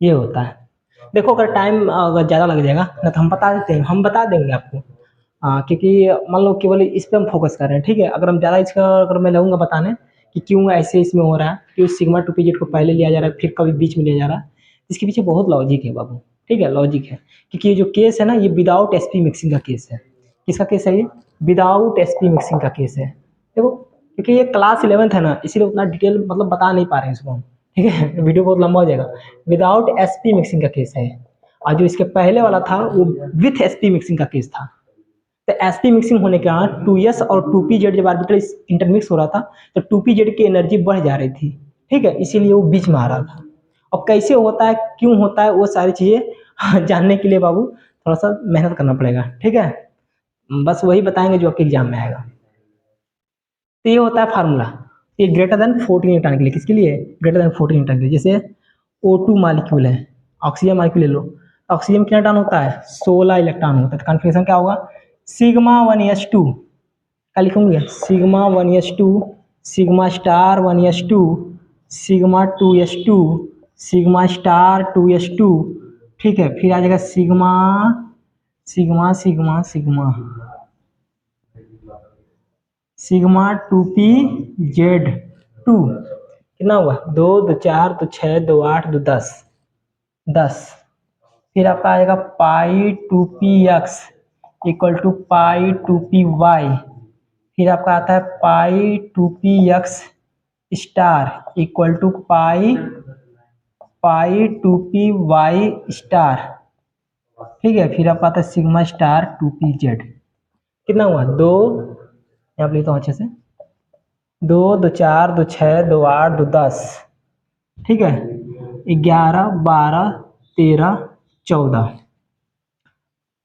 ये होता है। देखो अगर टाइम अगर ज़्यादा लग जाएगा ना तो हम बता देते हैं, हम बता देंगे आपको। क्योंकि मान लो केवल इस पे हम फोकस कर रहे हैं, ठीक है। अगर हम ज़्यादा इसका अगर मैं लगूंगा बताने कि क्यों ऐसे इसमें हो रहा है, क्यों सिग्मा टू पी जेड को पहले लिया जा रहा है फिर कभी बीच में लिया जा रहा है, इसके पीछे बहुत लॉजिक है बाबू। ठीक है, लॉजिक है। क्योंकि ये जो केस है ना, ये विदाउट एस पी मिक्सिंग का केस है। किसका केस है ये? विदाउट एस पी मिक्सिंग का केस है। देखो क्योंकि ये क्लास 11th है ना, इसीलिए उतना डिटेल मतलब बता नहीं पा रहे हैं इसको हम। ठीक है, वीडियो बहुत लंबा हो जाएगा। विदाउट एस पी मिक्सिंग का केस है। और जो इसके पहले वाला था वो विथ एस पी मिक्सिंग का केस था। तो एस पी मिक्सिंग होने के कारण 2s और 2pz जब आर्बिट्रल इंटरमिक्स हो रहा था तो 2pz की एनर्जी बढ़ जा रही थी। ठीक है, इसीलिए वो बीच में आ रहा था। और कैसे होता है, क्यों होता है, वो सारी चीज़ें जानने के लिए बाबू थोड़ा सा मेहनत करना पड़ेगा। ठीक है, बस वही बताएंगे जो आपके एग्जाम में आएगा। तो ये होता है फार्मूला। ये ग्रेटर देन 14 इलेक्ट्रॉन के लिए, किसके लिए? ग्रेटर देन 14 इलेक्ट्रॉन के लिए। जैसे O2 मॉलिक्यूल है, ऑक्सीजन मॉलिक्यूल ले लो। ऑक्सीजन में कितना इलेक्ट्रॉन होता है? 16 इलेक्ट्रॉन होता है। तो कन्फिग्रेशन क्या होगा? Sigma 1s2। क्या लिखूंगे? Sigma 1s2, sigma star 1s2, sigma 2s2, sigma star 2s2। ठीक है, फिर आ जाएगा sigma sigma sigma sigma sigma 2p z 2। कितना हुआ? 2 2 4 2 6 2 8 2 10 10। फिर आपका आएगा pi 2p x equal to pi 2p y। फिर आपका आता है pi 2p x star equal to pi pi 2p y star. ठीक है, फिर आपका आता है सिग्मा स्टार 2p z। कितना हुआ? 2, यहाँ पे लिखता हूँ अच्छे से, 2 2 4 2 6 2 8 2 10। ठीक है, 11 12 13 14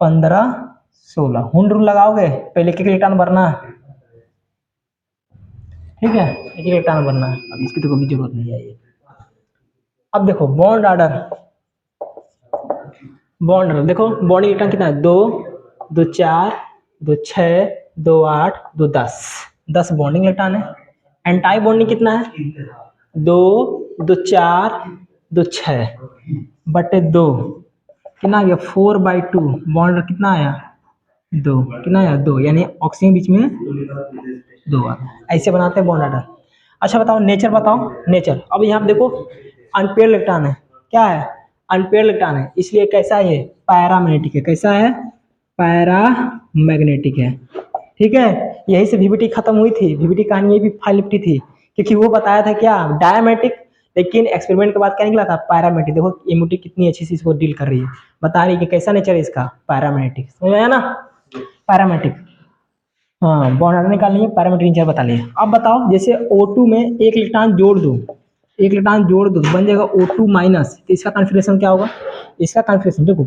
15 16। हुंड रूल लगाओगे, पहले एक एक इलेक्ट्रॉन भरना। ठीक है, एक एक इलेक्ट्रॉन भरना है, अब इसकी तो कोई जरूरत नहीं है ये। अब देखो बॉन्ड ऑर्डर, बॉन्ड ऑर्डर देखो, बॉन्ड इलेक्ट्रॉन कितना है? 2 2 4 2 6 2 8 2 10। 10 बॉन्डिंग इलेक्ट्रॉन है। एंटाई बॉन्डिंग कितना है? 2 2 4 2 6 बटे 2। कितना आ गया? 4/2। बॉन्ड कितना आया? 2। कितना आया? 2, यानी ऑक्सीजन बीच में 2 ऐसे बनाते हैं बॉन्ड ऑर्डर। अच्छा बताओ नेचर, बताओ नेचर। अब यहाँ पे देखो अनपेयर इलेक्ट्रॉन है। क्या है? अनपेयर इलेक्ट्रॉन है, इसलिए कैसा है? ये पैरामैग्नेटिक है। कैसा है? पैरामैग्नेटिक है। ठीक है, यही से वीबीटी खत्म हुई थी। वीबीटी कहानी ये भी फाइल निपटी थी, क्योंकि वो बताया था क्या? डायमेटिक। लेकिन एक्सपेरिमेंट के बाद क्या निकला था? पैरामेट्रिक। देखो एमओटी कितनी अच्छी से इसको डील कर रही है, बता रही है कि कैसा नेचर है इसका, पैरामेट्रिक। समझ में आया ना? पैरामेट्रिक। हाँ, बॉन्ड ऑर्डर निकाल लिए, पैरामीटर नेचर बता लिए। अब बताओ जैसे O2 में एक इलेक्ट्रॉन जोड़ दो, एक इलेक्ट्रॉन जोड़ दो तो बन जाएगा O2 माइनस। तो इसका कॉन्फ़िगरेशन क्या होगा? इसका कॉन्फ़िगरेशन देखो,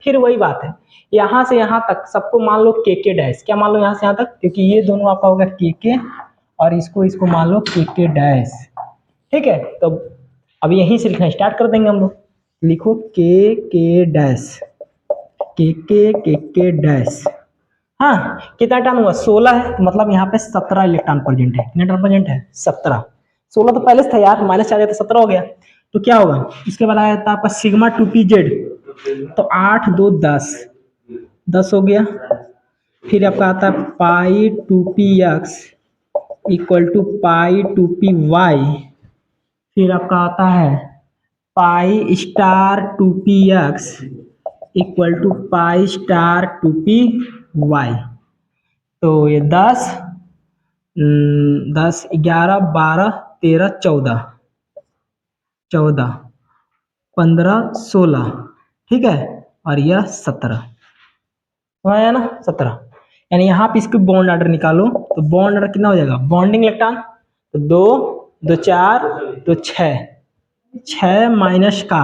फिर वही बात है। यहाँ से यहाँ तक सबको मान लो के डैश। क्या मान लो? यहाँ से यहाँ तक, क्योंकि ये दोनों आपका होगा के और इसको इसको मान लो के डैश। ठीक है, तो अब यहीं से लिखना स्टार्ट कर देंगे हम लोग। लिखो के डैश, के डैश। हाँ, कितना इलेक्ट्रॉन हुआ? 16 है, तो मतलब यहाँ पे 17 इलेक्ट्रॉन प्रेजेंट है। कितना इलेक्ट्रॉन प्रेजेंट है? 17। 16 तो पहले से था यार, माइनस आ जाए तो 17 हो गया। तो क्या होगा? इसके बाद आया था आपका सिग्मा 2pz। तो 8 2 10 10 हो गया। फिर आपका आता है पाई 2px equal to pi 2py। फिर आपका आता है pi star 2px equal to pi star 2py। तो ये 10 10 11 12 13 14 14 15 16। ठीक है, और यह 17 आया ना? 17। यानी यहाँ पे इसको बॉन्ड ऑर्डर निकालो तो बॉन्ड ऑर्डर कितना हो जाएगा? बॉन्डिंग इलेक्ट्रॉन तो 2 2 4 2 6 माइनस का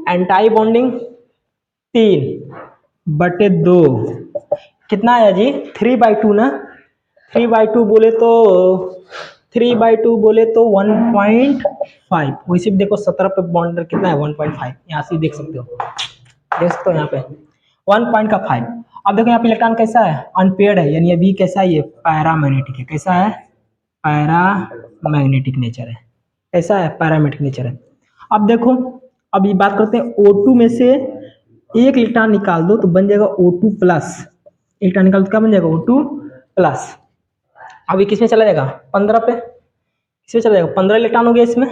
एंटाई बॉन्डिंग 3/2। कितना आया जी? 3/2 ना? 3/2 बोले तो 3/2 बोले तो 1.5। वैसे भी देखो 17 पे बॉन्ड कितना है? 1.5। यहाँ से देख सकते हो, देख सकते हो यहाँ पे 1 पॉइंट का 5। अब देखो यहाँ पे इलेक्ट्रॉन कैसा है, अनपेयर्ड है, यानी अभी कैसा है, ये पैरामैग्नेटिक है। कैसा है, पैरामैग्नेटिक नेचर है। कैसा है, पैरामैग्नेटिक नेचर है। अब देखो, अब ये बात करते हैं O2 में से एक इलेक्ट्रॉन निकाल दो तो बन जाएगा O2 प्लस। इलेक्ट्रॉन निकाल दो क्या बन जाएगा, O2 प्लस। अब ये किसमें चला जाएगा, 15 पे। किसमें चला जाएगा, 15 इलेक्ट्रॉन हो गया इसमें।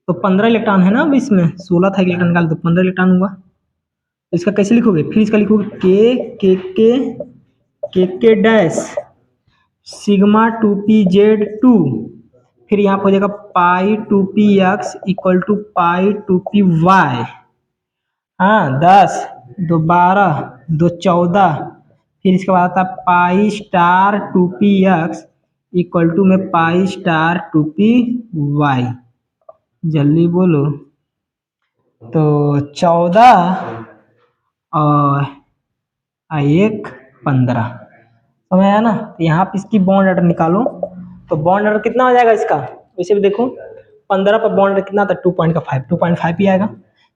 तो 15 इलेक्ट्रॉन है ना, अब इसमें 16 था, इलेक्ट्रॉन निकाल तो 15 इलेक्ट्रॉन हुआ। तो इसका कैसे लिखोगे, फिर इसका लिखोगे के डैश सिग्मा 2p(Z)2, फिर यहाँ पर हो जाएगा पाई 2p(x) equal to pi 2p(y). हाँ, 10 2 12 2 14, फिर इसके बाद आता है pi star 2p(x) equal to में पाई स्टार 2p(y). जल्दी बोलो। तो 14 और 1 15, समझ आया ना। तो यहाँ पे इसकी बॉन्ड ऑर्डर निकालो, तो बॉन्ड ऑर्डर कितना हो जाएगा इसका, वैसे भी देखो 15 पर बॉन्ड ऑर्डर कितना था, 2.5 ही आएगा।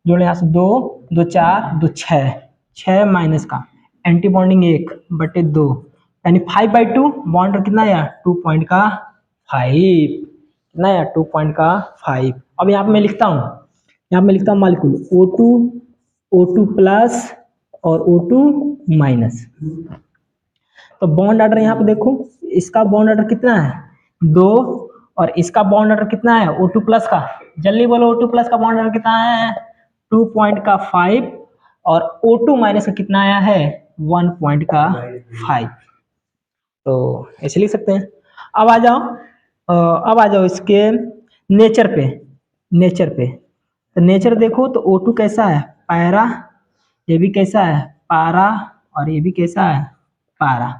जोड़े यहाँ से 2 2 4 2 6 माइनस का एंटी बॉन्डिंग 1/2, यानी 5/2 बॉन्ड ऑर्डर कितना आया, 2.5 कितना आया, 2.5। अब यहाँ पे मैं लिखता हूँ, यहाँ पे मैं लिखता हूँ मॉलिक्यूल O2 प्लस और O2 माइनस। तो बॉन्ड ऑर्डर यहाँ पे देखो, इसका बॉन्ड ऑर्डर कितना है, 2, और इसका बॉन्ड ऑर्डर कितना है, O2 प्लस का। जल्दी बोलो, O2 प्लस का बॉन्ड ऑर्डर कितना है, 2.5, और O2 माइनस का कितना आया है, 1.5। तो ऐसे लिख सकते हैं। अब आ जाओ, इसके नेचर पे। तो नेचर देखो, तो O2 कैसा है, पैरा, ये भी कैसा है, पारा, और ये भी कैसा है, पारा।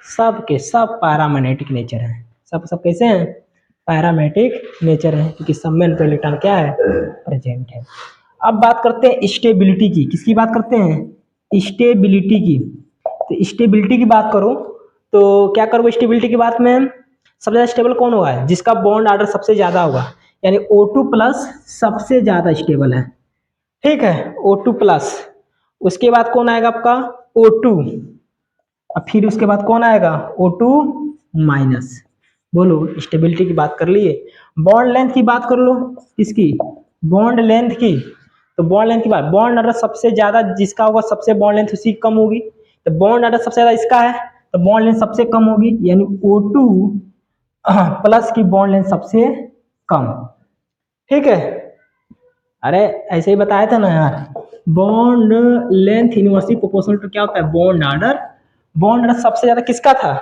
सब के सब पैरामैग्नेटिक नेचर है। सब कैसे हैं, पैरामैग्नेटिक नेचर है, क्योंकि सब में इलेक्ट्रॉन क्या है, प्रेजेंट है। अब बात करते हैं स्टेबिलिटी की। किसकी बात करते हैं, स्टेबिलिटी की। तो स्टेबिलिटी की बात करो तो क्या करोगे, स्टेबिलिटी की बात में सबसे ज्यादा स्टेबल कौन होगा, जिसका बॉन्ड ऑर्डर सबसे ज्यादा होगा, यानी O2 प्लस सबसे ज्यादा स्टेबल है। ठीक है, O2 प्लस। उसके बाद कौन आएगा आपका, O2, और फिर उसके बाद कौन आएगा, O2 माइनस। बोलो, स्टेबिलिटी की बात कर लिए। बॉन्ड लेंथ की बात कर लो, इसकी बॉन्ड लेंथ की। तो बॉन्ड लेंथ की बात, बॉन्ड ऑर्डर सबसे ज्यादा जिसका होगा, सबसे बॉन्ड लेंथ उसी कम होगी। तो बॉन्ड ऑर्डर सबसे ज्यादा इसका है, तो बॉन्ड लेंथ सबसे कम होगी, यानी O2 प्लस की बॉन्ड लेंथ सबसे कम। ठीक है, अरे ऐसे ही बताया था ना यार, bond length inversely proportional to क्या होता है, बॉन्ड ऑर्डर। बॉन्ड ऑर्डर सबसे ज्यादा किसका था,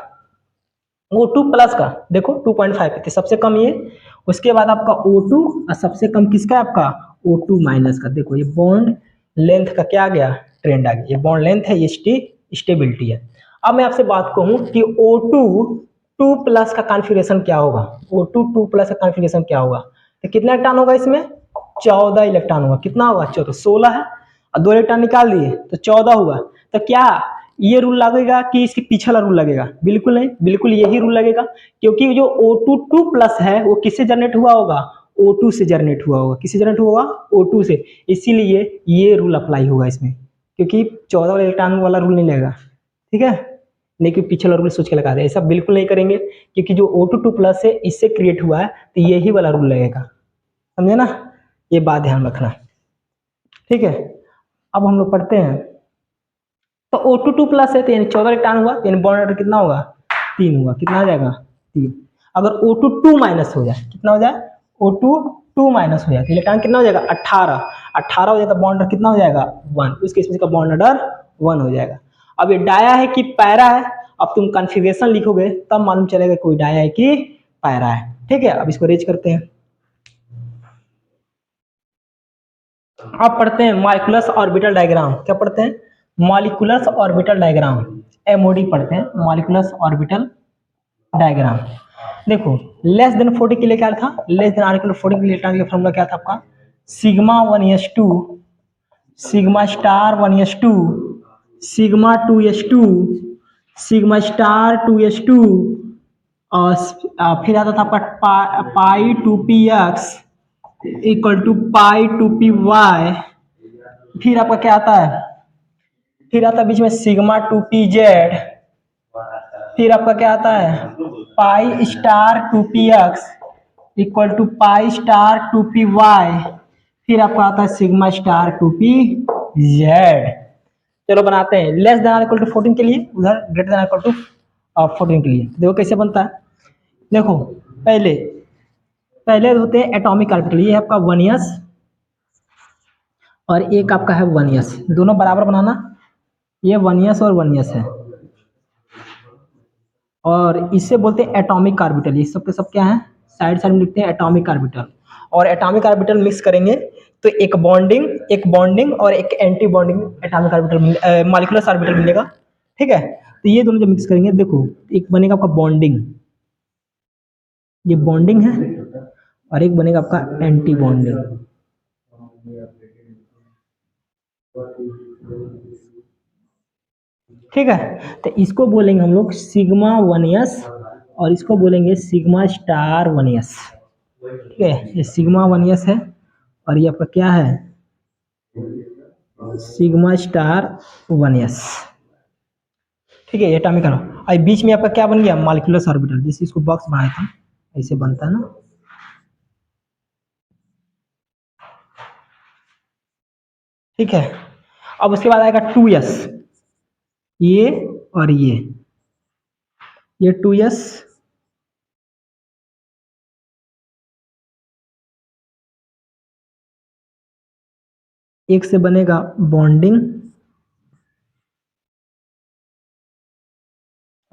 O2 प्लस का। देखो 2.5 थी सबसे कम ये, उसके बाद आपका O2, और सबसे कम किसका, आपका O2 माइनस का। देखो ये बॉन्ड लेंथ का क्या आ गया, ट्रेंड आ गया। ये बॉन्ड लेंथ है, ये स्टेबिलिटी है। अब मैं आपसे बात कहूँ कि O2 2 प्लस का कॉन्फ़िगरेशन क्या होगा, O2 2 प्लस का कॉन्फ़िगरेशन क्या होगा। तो कितना इलेक्ट्रॉन होगा इसमें, 14 इलेक्ट्रॉन होगा। कितना होगा, 14, 16 है और 2 इलेक्ट्रॉन निकाल दिए तो 14 हुआ। तो क्या ये रूल लगेगा कि इसके पीछे वाला रूल लगेगा, बिल्कुल नहीं, बिल्कुल यही रूल लगेगा, क्योंकि जो O2 2 प्लस है वो किससे जनरेट हुआ होगा, O2 से जनरेट हुआ होगा। किससे जनरेट हुआ होगा, O2 से। इसीलिए ये रूल अप्लाई होगा इसमें, क्योंकि 14 वाला इलेक्ट्रॉन वाला रूल नहीं लगेगा। ठीक है, लेकिन पीछे वाला रूल सोच के लगा दे, ऐसा बिल्कुल नहीं करेंगे, क्योंकि जो O2 2 प्लस है इससे क्रिएट हुआ है, तो यही वाला रूल लगेगा। समझे ना, ये बात ध्यान रखना। ठीक है, अब हम लोग पढ़ते हैं। तो O2 2 प्लस है, तो यानी 14 इलेक्ट्रॉन हुआ, यानी बॉन्ड ऑर्डर कितना होगा, 3 हुआ। कितना आ जाएगा, 3। अगर O2 2 माइनस हो जाए, कितना हो जाए, O2 2 माइनस हो जाए, तो इलेक्ट्रॉन कितना हो जाएगा, 18 हो जाए, तो बॉन्ड ऑर्डर कितना हो जाएगा, 1। उस केस में इसका बॉन्ड ऑर्डर 1 हो जाएगा। अब ये डाया है कि पैरा है, अब तुम कॉन्फ़िगरेशन लिखोगे तब मालूम चलेगा कोई डाया है कि पैरा है। ठीक है, अब इसको रेज करते हैं। अब पढ़ते हैं मॉलिक्यूलर ऑर्बिटल डायग्राम। क्या पढ़ते हैं, मॉलिक्यूलर ऑर्बिटल डायग्राम, MOD पढ़ते हैं, मॉलिक्यूलर ऑर्बिटल डायग्राम। देखो लेस देन 40 के लिए क्या था, लेस देन आर इक्वल 40 के लिए फॉर्मूला क्या था आपका, sigma 1s2 sigma star 1s2 sigma 2s2 sigma star 2s2, और फिर आता था आपका पाई 2px equal to pi 2py। फिर आपका क्या आता है, फिर आता है बीच में सिग्मा 2p z, फिर आपका क्या आता है pi star 2px equal to pi star 2py, फिर आपका आता है सिग्मा स्टार 2pz। चलो बनाते हैं लेस देन इक्वल टू 14 के लिए, उधर ग्रेटर देन इक्वल टू 14 के लिए। देखो कैसे बनता है। देखो पहले पहले होते हैं एटॉमिक ऑर्बिटल, ये है आपका 1s और एक आपका है 1s, दोनों बराबर बनाना। ये 1s और 1s है और इसे बोलते हैं एटॉमिक ऑर्बिटल। ये सब के सब क्या है, साइड साइड में लिखते हैं एटॉमिक ऑर्बिटल। और एटॉमिक ऑर्बिटल मिक्स करेंगे तो एक बॉन्डिंग और एक anti bonding atomic orbital molecular orbital मिलेगा। ठीक है, तो ये दोनों जब मिक्स करेंगे देखो एक बनेगा आपका बॉन्डिंग, ये बॉन्डिंग है, और एक बनेगा आपका एंटी बॉन्डिंग। ठीक है, तो इसको बोलेंगे हम लोग सिग्मा 1s और इसको बोलेंगे सिग्मा स्टार 1s। ठीक है, ये सिग्मा 1s है और ये आपका क्या है सिग्मा स्टार 1s। ठीक है, ये एटॉमिक करो। और बीच में आपका क्या बन गया मॉलिक्यूलर ऑर्बिटल, जैसे इसको बॉक्स बनाया था ऐसे बनता है ना। ठीक है, अब उसके बाद आएगा 2s, ये और ये 2s, एक से बनेगा बॉन्डिंग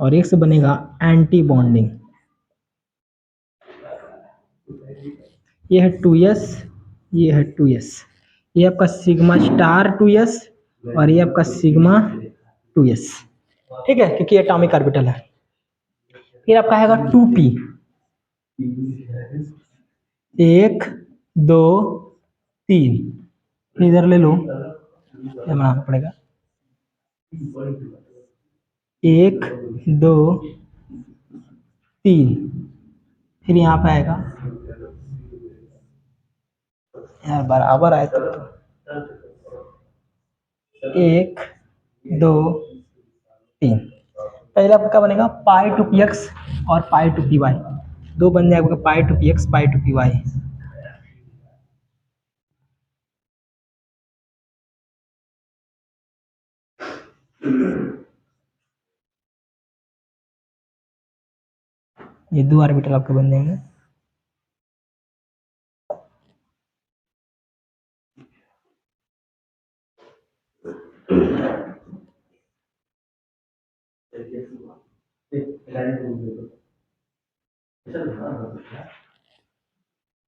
और एक से बनेगा एंटी बॉन्डिंग। ये है 2s, ये है 2s, ये आपका सिग्मा स्टार 2s और ये आपका सिग्मा 2s। ठीक है, क्योंकि ये एटॉमिक ऑर्बिटल है। फिर आपका आएगा 2p, एक दो तीन, फिर इधर ले लो, ये बनाना पड़ेगा, एक दो तीन, फिर यहाँ पे आएगा यार बराबर आए तो एक दो तीन। पहला आपका बनेगा पाई टू पी एक्स और पाई टू पी वाई, दो बन जाएगा pi two p x pi two p y. ये दो ऑर्बिटल आपके बन जाएंगे।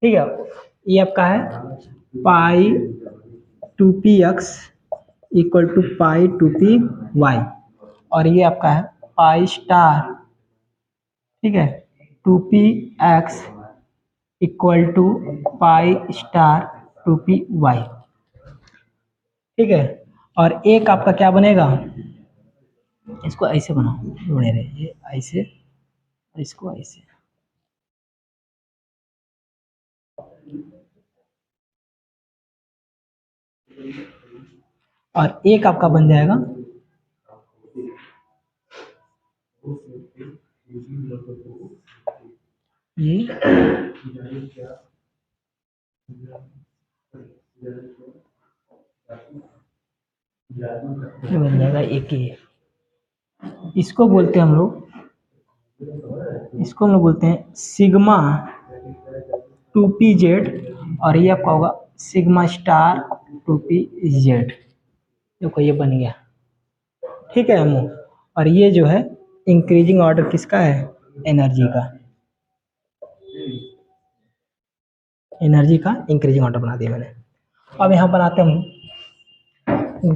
ठीक है, ये आपका है pi two p x equal to pi two p y और ये आपका है पाई स्टार, ठीक है, two p x equal to pi star two p y. ठीक है, और एक आपका क्या बनेगा, इसको ऐसे बनाओ जोड़े रहे, ये ऐसे और इसको ऐसे, और एक आपका बन जाएगा ये ये बन जाएगा एक ये, इसको बोलते हैं हम लोग, इसको हम लोग बोलते हैं सिग्मा 2pz और ये आपका होगा सिग्मा स्टार 2pz। देखो ये बन गया। ठीक है अमू, और ये जो है इंक्रीजिंग ऑर्डर किसका है एनर्जी का, एनर्जी का इंक्रीजिंग ऑर्डर बना दिया मैंने। अब यहाँ बनाते हैं हम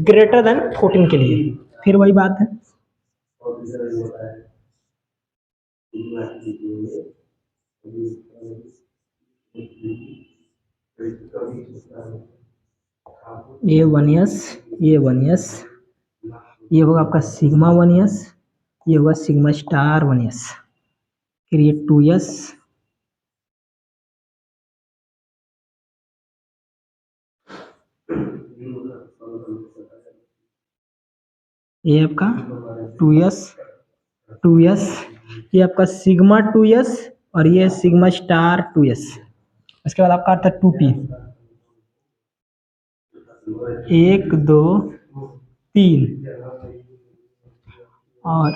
ग्रेटर देन 14 के लिए, फिर वही बात है। ये 1s, ये 1s, ये होगा आपका सिग्मा 1s, ये होगा सिग्मा स्टार 1s, फिर ये 2s, ये आपका 2s ये आपका सिग्मा 2s और ये सिग्मा स्टार 2s। उसके बाद आपका आता है 2p, 1 2 3 और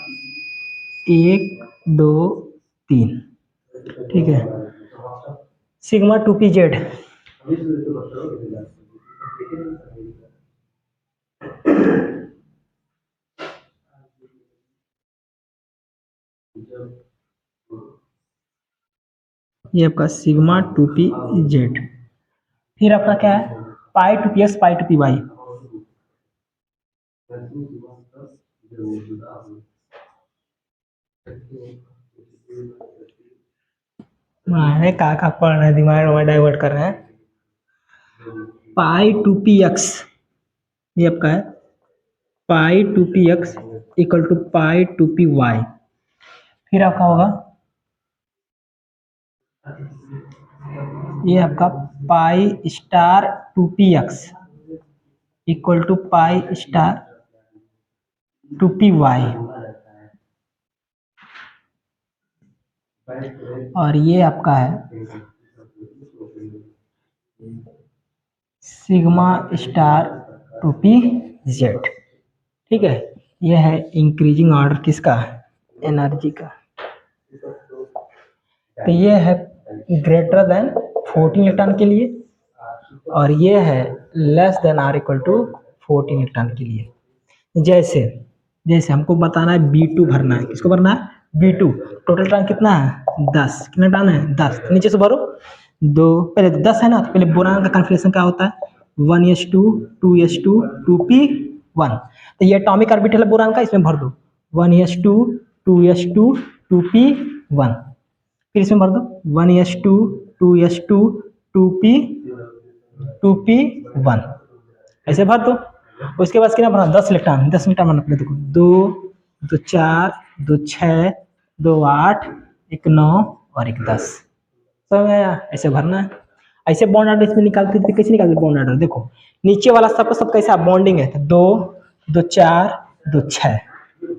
1 2 3। ठीक है, सिग्मा 2pz। ये आपका सिग्मा 2pz। फिर आपका क्या है, पाई 2ps पाई 2py। अरे का पढ़ रहे हैं, दिमाग में डाइवर्ट कर रहे हैं। पाई 2px ये आपका है पाई 2px equal to pi 2py। फिर आपका होगा ये आपका pi star 2px equal to pi star 2py। और ये आपका है सिग्मा स्टार 2pz। ठीक है, ये है इंक्रीजिंग ऑर्डर किसका, एनर्जी का। तो ये है ग्रेटर देन 14 इलेक्ट्रॉन के लिए और ये है less than or equal to 14 electron के लिए। जैसे जैसे हमको बताना है B2 भरना है, किसको भरना है, B2। टोटल इलेक्ट्रॉन कितना है 10, कितना इलेक्ट्रॉन है 10, नीचे से भरो दो, पहले 10 है ना, तो पहले बोरान का कॉन्फ़िगरेशन क्या होता है 1s2 2s2 2p1। तो ये एटॉमिक ऑर्बिटल है बोरान का, इसमें भर दो 1s2 2s2 2p1। फिर इसमें भर दो 1s2 2s2 2p1, ऐसे भर दो। उसके बाद कितना भरना 10 इलेक्ट्रॉन, 10 इलेक्ट्रॉन भरना पड़ेगा। देखो 2 2 4 2 6 2 8 1 9 और 1 10। समझ में आया, ऐसे भरना है। ऐसे बॉन्ड ऑर्डर इसमें निकालते थे, कैसे निकालते बॉन्ड ऑर्डर, देखो नीचे वाला सबका सब कैसा बॉन्डिंग है, 2 2 4 2 6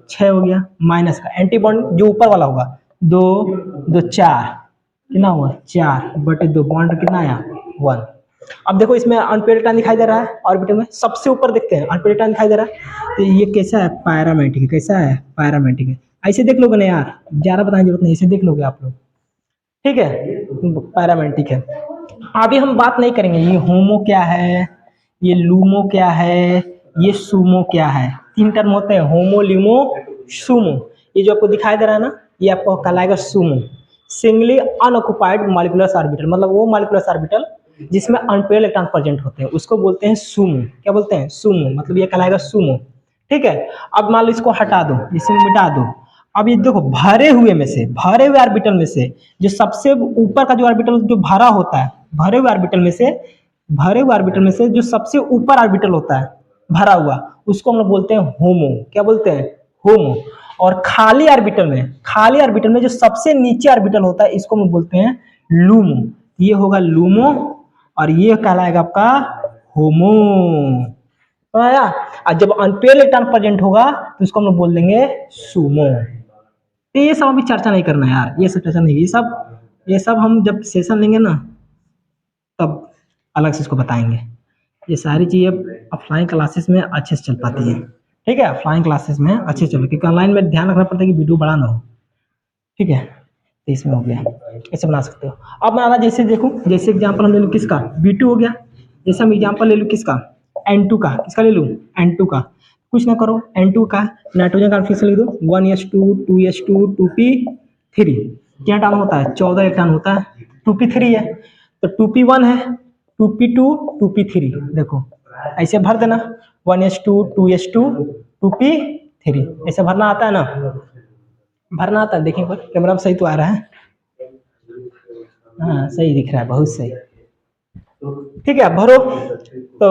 6 हो गया, माइनस का एंटी बॉन्ड जो ऊपर वाला होगा 2 2 4 कितना हुआ 4 बटे 2, बॉन्ड कितना आया 1। अब देखो इसमें अनपेड इलेक्ट्रॉन दिखाई दे रहा है ऑर्बिटल में, सबसे ऊपर देखते हैं अनपेड इलेक्ट्रॉन दिखाई दे रहा है। तो ये कैसा है, पैरामेट्रिक है। कैसा है, पैरामेट्रिक है। ऐसे देख लोगे ना यार, ज्यादा बताने की जरूरत नहीं, ऐसे देख लोगे आप लोग। ठीक है, पैरामेट्रिक है। अभी हम बात नहीं करेंगे ये होमो क्या है, ये लूमो क्या है, ये सूमो क्या है। 3 टर्म होते हैं, होमो ल्यूमो सूमो। ये जो आपको दिखाई दे रहा है ना, ये आपको कहलाएगा Sumo, singly unoccupied molecular orbital. मतलब वो मॉलिक्यूलर ऑर्बिटल जिसमें अनपेड इलेक्ट्रॉन प्रेजेंट होते हैं उसको बोलते हैं सूमो। क्या बोलते हैं, सूमो। मतलब ये कहलाएगा सूमो। ठीक है, अब मान लो इसको हटा दो, इसे मिटा दो। अब ये देखो भरे हुए ऑर्बिटल में से जो सबसे ऊपर का जो ऑर्बिटल जो भरा होता है, भरे हुए ऑर्बिटल में से जो सबसे ऊपर ऑर्बिटल होता है भरा हुआ, उसको हम लोग बोलते हैं होमो। क्या बोलते हैं, होमो। और खाली ऑर्बिटल में जो सबसे नीचे ऑर्बिटल होता है इसको हम बोलते हैं लूमो। ये होगा लूमो और ये कहलाएगा आपका होमो। आया। और जब अनपेड इलेक्ट्रॉन प्रेजेंट होगा तो उसको हम लोग बोल देंगे सूमो। तो ये सब अभी चर्चा नहीं करना है यार, ये सब चर्चा नहीं, ये सब हम जब सेशन लेंगे ना तब अलग से इसको बताएंगे। ये सारी चीज़ें ऑफलाइन क्लासेस में अच्छे से चल पाती है। ठीक है, ऑफलाइन क्लासेस में अच्छे से चल, क्योंकि ऑनलाइन में ध्यान रखना पड़ता है कि वीडियो बड़ा ना हो। ठीक है, तो इसमें हो गया, ऐसे बना सकते हो। अब मैं जैसे देखूँ, जैसे एग्जाम्पल हम ले लूँ किसका, B2 हो गया। जैसे हम एग्जाम्पल ले लूँ किसका, N2 का। किसका ले लूँ, N2 का। कुछ ना करो, N2 का नाइट्रोजन का कॉन्फ़िगरेशन लिख दो 1s2 2s2 2p3। क्या टर्म होता है, 14 इलेक्ट्रॉन होता है। 2p3 है तो 2p1 है, 2p2 2p3। देखो ऐसे भर देना 1s2 2s2 2p3, ऐसे भरना आता है ना, भरना आता है। देखिए पर कैमरा में सही तो आ रहा है, हाँ सही दिख रहा है, बहुत सही। ठीक है, भरो। तो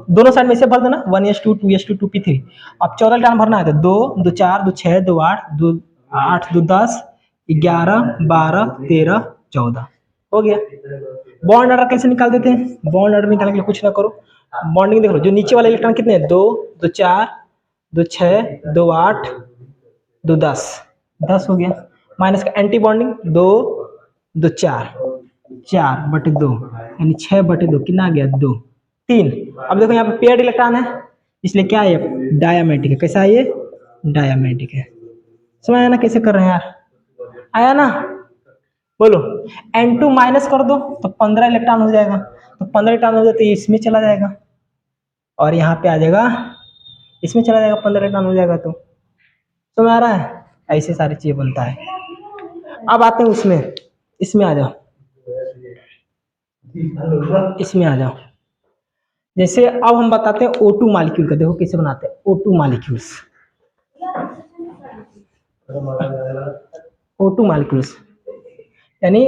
दोनों साइड में से भर देना 1s2 2s2 2p3। अब 14 टर्म भरना है तो 2 2 4 2 6 2 8 2 8 2 10 11 12 13 14 हो गया। बॉन्ड ऑर्डर कैसे निकाल देते हैं, बॉन्ड ऑर्डर निकालने के लिए कुछ ना करो, बॉन्डिंग देख लो। जो नीचे वाले इलेक्ट्रॉन कितने हैं, 2 2 4 2 6 2 8 2 10, 10 हो गया। माइनस का एंटी बॉन्डिंग 2 2 4, 4/2 यानी 6/2 कितना आ गया 2 3। अब देखो यहाँ पे पेयर्ड इलेक्ट्रॉन है इसलिए क्या है डायमेटिक है। कैसा है ये डायमेटिक है। समझ आया ना कैसे कर रहे हैं यार, आया ना। बोलो N2 माइनस कर दो तो 15 इलेक्ट्रॉन हो जाएगा, तो 15 इलेक्ट्रॉन हो जाए तो इसमें चला जाएगा और यहाँ पे आ जाएगा इसमें चला जाएगा, 15 इलेक्ट्रॉन हो जाएगा। तो समझ आ रहा है, ऐसे सारी चीजें बनता है। अब आते हैं उसमें, इसमें आ जाओ, इसमें आ जाओ। जैसे अब हम बताते हैं O2 मॉलिक्यूल का, देखो कैसे बनाते हैं O2 मॉलिक्यूल्स। O2 मॉलिक्यूल्स यानी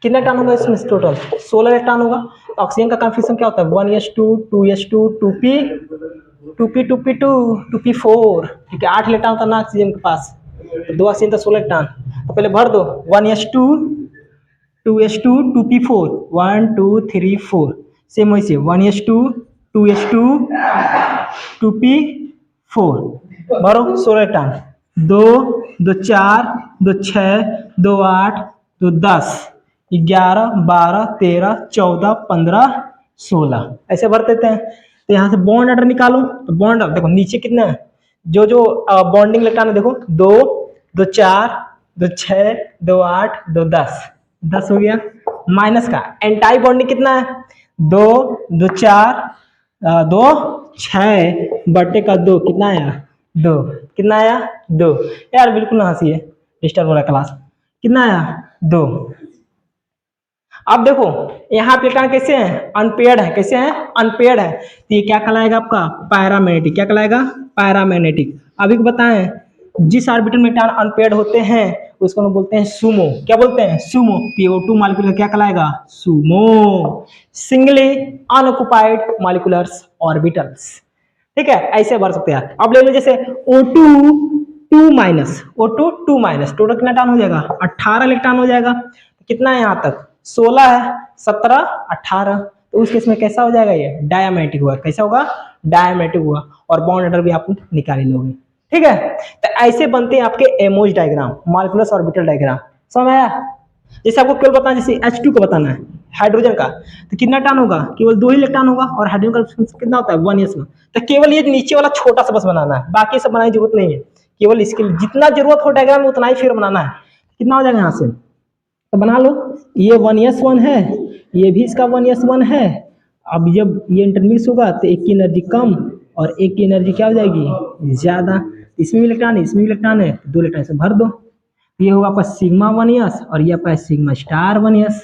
कितना इलेक्ट्रॉन होगा इसमें टोटल 16 इलेक्ट्रॉन होगा। ऑक्सीजन का कॉन्फिगरेशन क्या होता है 1s2 2s2 2p 2p 2p2 2p4, ठीक है। 8 इलेक्ट्रॉन होता है ना ऑक्सीजन के पास, तो 2 ऑक्सीजन तो 16 इलेक्ट्रॉन। तो पहले भर दो 1s2 2s2 2p4 1 2 3 4, सेम वैसे 1s2 2s2 2p4 भरो 16 इलेक्ट्रॉन। 2 2 4 2 6 2 8 2 10 11 12 13 14 15 16 ऐसे भर देते हैं। तो यहाँ से बॉन्ड ऑर्डर निकालो, तो बॉन्ड देखो नीचे कितना है, जो जो बॉन्डिंग इलेक्ट्रॉन है देखो 2 2 4 2 6 2 8 2 10 हो गया। माइनस का एंटाई बॉन्डिंग कितना है 2 2 4 2 6/2 कितना आया 2, कितना आया 2। यार बिल्कुल ना हंसी है, डिस्टर्ब हो रहा है क्लास। कितना आया 2। अब देखो यहाँ पे इलेक्ट्रॉन कैसे हैं अनपेयर्ड है, कैसे हैं अनपेयर्ड है, तो ये क्या कहलाएगा आपका पैरामैग्नेटिक। क्या कहलाएगा पैरामैग्नेटिक। अभी को बताएं जिस ऑर्बिटल में इलेक्ट्रॉन अनपेयर्ड होते हैं उसको हम बोलते हैं सुमो। क्या बोलते हैं सुमो। PO2 मॉलिक्यूल का क्या कहलाएगा सुमो, सिंगली अनऑक्युपाइड मॉलिक्यूलर्स ऑर्बिटल्स। ठीक है ऐसे भर सकते हैं। अब ले लो जैसे O2 2 minus O2 2 minus, total कितना इलेक्ट्रॉन हो जाएगा 18 इलेक्ट्रॉन हो जाएगा। कितना है यहाँ तक 16 है 17 18, तो उस केस में कैसा हो जाएगा ये डायमेट्रिक हुआ। कैसा होगा डायमेट्रिक हुआ, और बॉन्ड ऑर्डर भी आप निकाल ही लोगे। ठीक है, तो ऐसे बनते हैं आपके एमोज डायग्राम, मॉलिक्यूलर ऑर्बिटल डायग्राम। समझ आया। जैसे आपको केवल बताना जैसे H2 को बताना है हाइड्रोजन का, तो कितना टन होगा केवल 2 ही इलेक्ट्रॉन होगा, और हाइड्रोजन का कितना होता है 1s में। तो केवल ये नीचे वाला छोटा सा बस बनाना है, बाकी सब बनाने की जरूरत नहीं है। केवल इसके लिए जितना जरूरत हो डायग्राम में उतना ही फिर बनाना है। कितना हो जाएगा यहाँ से, तो बना लो। ये 1s1 है, ये भी इसका 1s1 है। अब जब ये इंटरमिक्स होगा तो एक की एनर्जी कम और एक की एनर्जी क्या हो जाएगी ज्यादा। इसमें भी इलेक्ट्रॉन है इसमें भी इलेक्ट्रॉन है, 2 इलेक्ट्रॉन से भर दो। ये होगा आपका सिग्मा 1s और ये आपका सिग्मा स्टार 1s।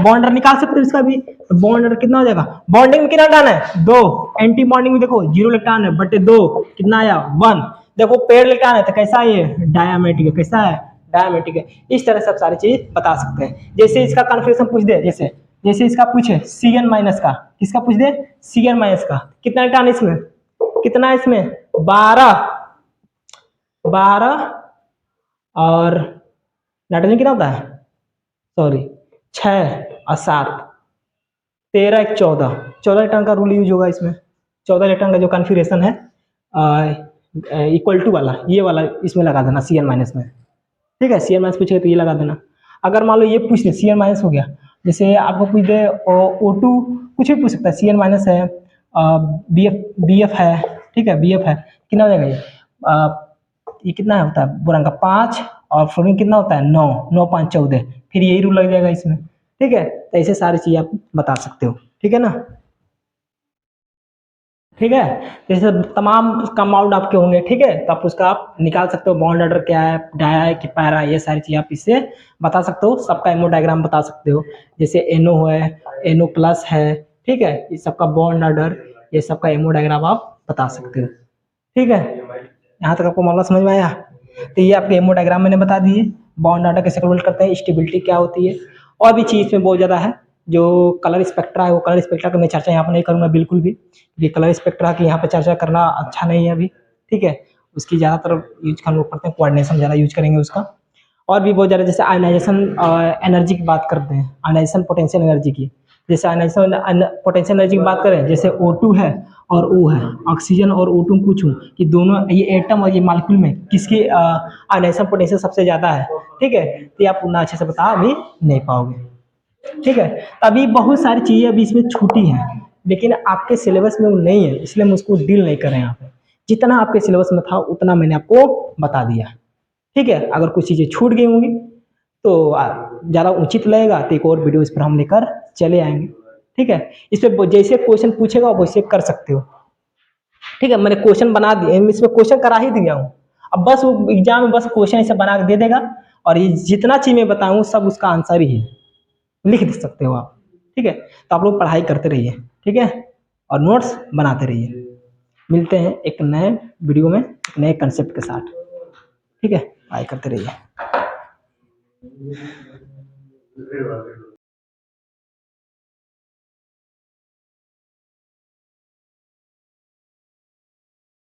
बॉन्डर निकाल सकते हो इसका भी। तो बॉन्डर कितना हो जाएगा, बॉन्डिंग में कितना इलेक्ट्रॉन है 2, एंटी बॉन्डिंग में देखो 0 इलेक्ट्रॉन है बटे 2 कितना आया 1। देखो पेड़ इलेक्ट्रॉन है तो कैसा है ये डायमेट्रिक है। कैसा है डायमेट्रिक है। इस तरह से आप सारी चीज बता सकते हैं। जैसे इसका कन्फिग्रेशन पूछ दे, जैसे जैसे इसका पूछे Cn माइनस का, किसका पूछ दे Cn माइनस का, कितना इलेक्ट्रॉन इसमें, कितना है इसमें 12 और नाइट्रोजन कितना होता है सॉरी 6 और 7 13 1 14 इलेक्ट्रॉन का रूल यूज होगा इसमें। 14 इलेक्ट्रॉन का जो कॉन्फिगरेशन है इक्वल टू वाला ये वाला इसमें लगा देना Cn माइनस में। ठीक है, Cn माइनस पूछेगा तो ये लगा देना। अगर मान लो ये पूछ दे Cn माइनस हो गया, जैसे आपको पूछ दे O2 कुछ भी पूछ सकता है, Cn माइनस है BF है, ठीक है BF है, कितना हो जाएगा ये कितना होता है बोरान का 5 और फ्लोरीन कितना होता है 9 9 5 14, फिर यही रूल लग जाएगा इसमें। ठीक है, तो ऐसे सारी चीजें आप बता सकते हो। ठीक है ना, ठीक है। जैसे तमाम कंपाउंड आपके होंगे, ठीक है, तो आप उसका आप निकाल सकते हो बॉन्ड ऑर्डर क्या है, डाया है कि पैरा, ये सारी चीज़ आप इससे बता सकते हो। सबका एमओ डायग्राम बता सकते हो, जैसे NO है NO प्लस है, ठीक है, ये सबका बॉन्ड ऑर्डर ये सबका एमओ डायग्राम आप बता सकते हो। ठीक है, यहाँ तक आपको मामला समझ में आया। तो ये आपके एमओ डायग्राम मैंने बता दिए, बॉन्ड ऑर्डर कैसे कैलकुलेट करते हैं, स्टेबिलिटी क्या होती है, और भी चीज़ में बहुत ज़्यादा है। जो कलर स्पेक्ट्रा है वो कलर स्पेक्ट्रा की मैं चर्चा यहाँ पर नहीं करूँगा बिल्कुल भी, ये कलर स्पेक्ट्रा की यहाँ पे चर्चा करना अच्छा नहीं है अभी। ठीक है, उसकी ज़्यादातर यूज हम लोग करते हैं, कोऑर्डिनेशन ज़्यादा यूज करेंगे उसका। और भी बहुत ज़्यादा जैसे आयनाइजेशन एनर्जी की बात करते हैं, आयनाइजेशन पोटेंशियल एनर्जी की, जैसे पोटेंशियल एनर्जी की बात करें, जैसे O2 है और O है, ऑक्सीजन और O2 पूछूं कि दोनों ये एटम और ये मालिक्यूल में किसकी आयनाइजेशन पोटेंशियल सबसे ज़्यादा है, ठीक है, तो ये आप उतना अच्छे से बता भी नहीं पाओगे, ठीक है। अभी बहुत सारी चीज़ें अभी इसमें छूटी हैं, लेकिन आपके सिलेबस में वो नहीं है, इसलिए हम उसको डील नहीं कर रहे हैं यहाँ पे। जितना आपके सिलेबस में था उतना मैंने आपको बता दिया, ठीक है। अगर कुछ चीज़ें छूट गई होंगी तो ज़्यादा उचित लगेगा तो एक और वीडियो इस पर हम लेकर चले आएंगे, ठीक है। इस पर जैसे क्वेश्चन पूछेगा वैसे कर सकते हो, ठीक है। मैंने क्वेश्चन बना दिए, इसमें क्वेश्चन करा ही दिया हूँ, अब बस वो एग्जाम में बस क्वेश्चन ऐसे बना के दे देगा, और ये जितना चीज़ मैं बताऊँ सब उसका आंसर ही है, लिख दे सकते हो आप, ठीक है। तो आप लोग पढ़ाई करते रहिए, ठीक है, और नोट्स बनाते रहिए। मिलते हैं एक नए वीडियो में एक नए कंसेप्ट के साथ, ठीक है। पढ़ाई करते रहिए।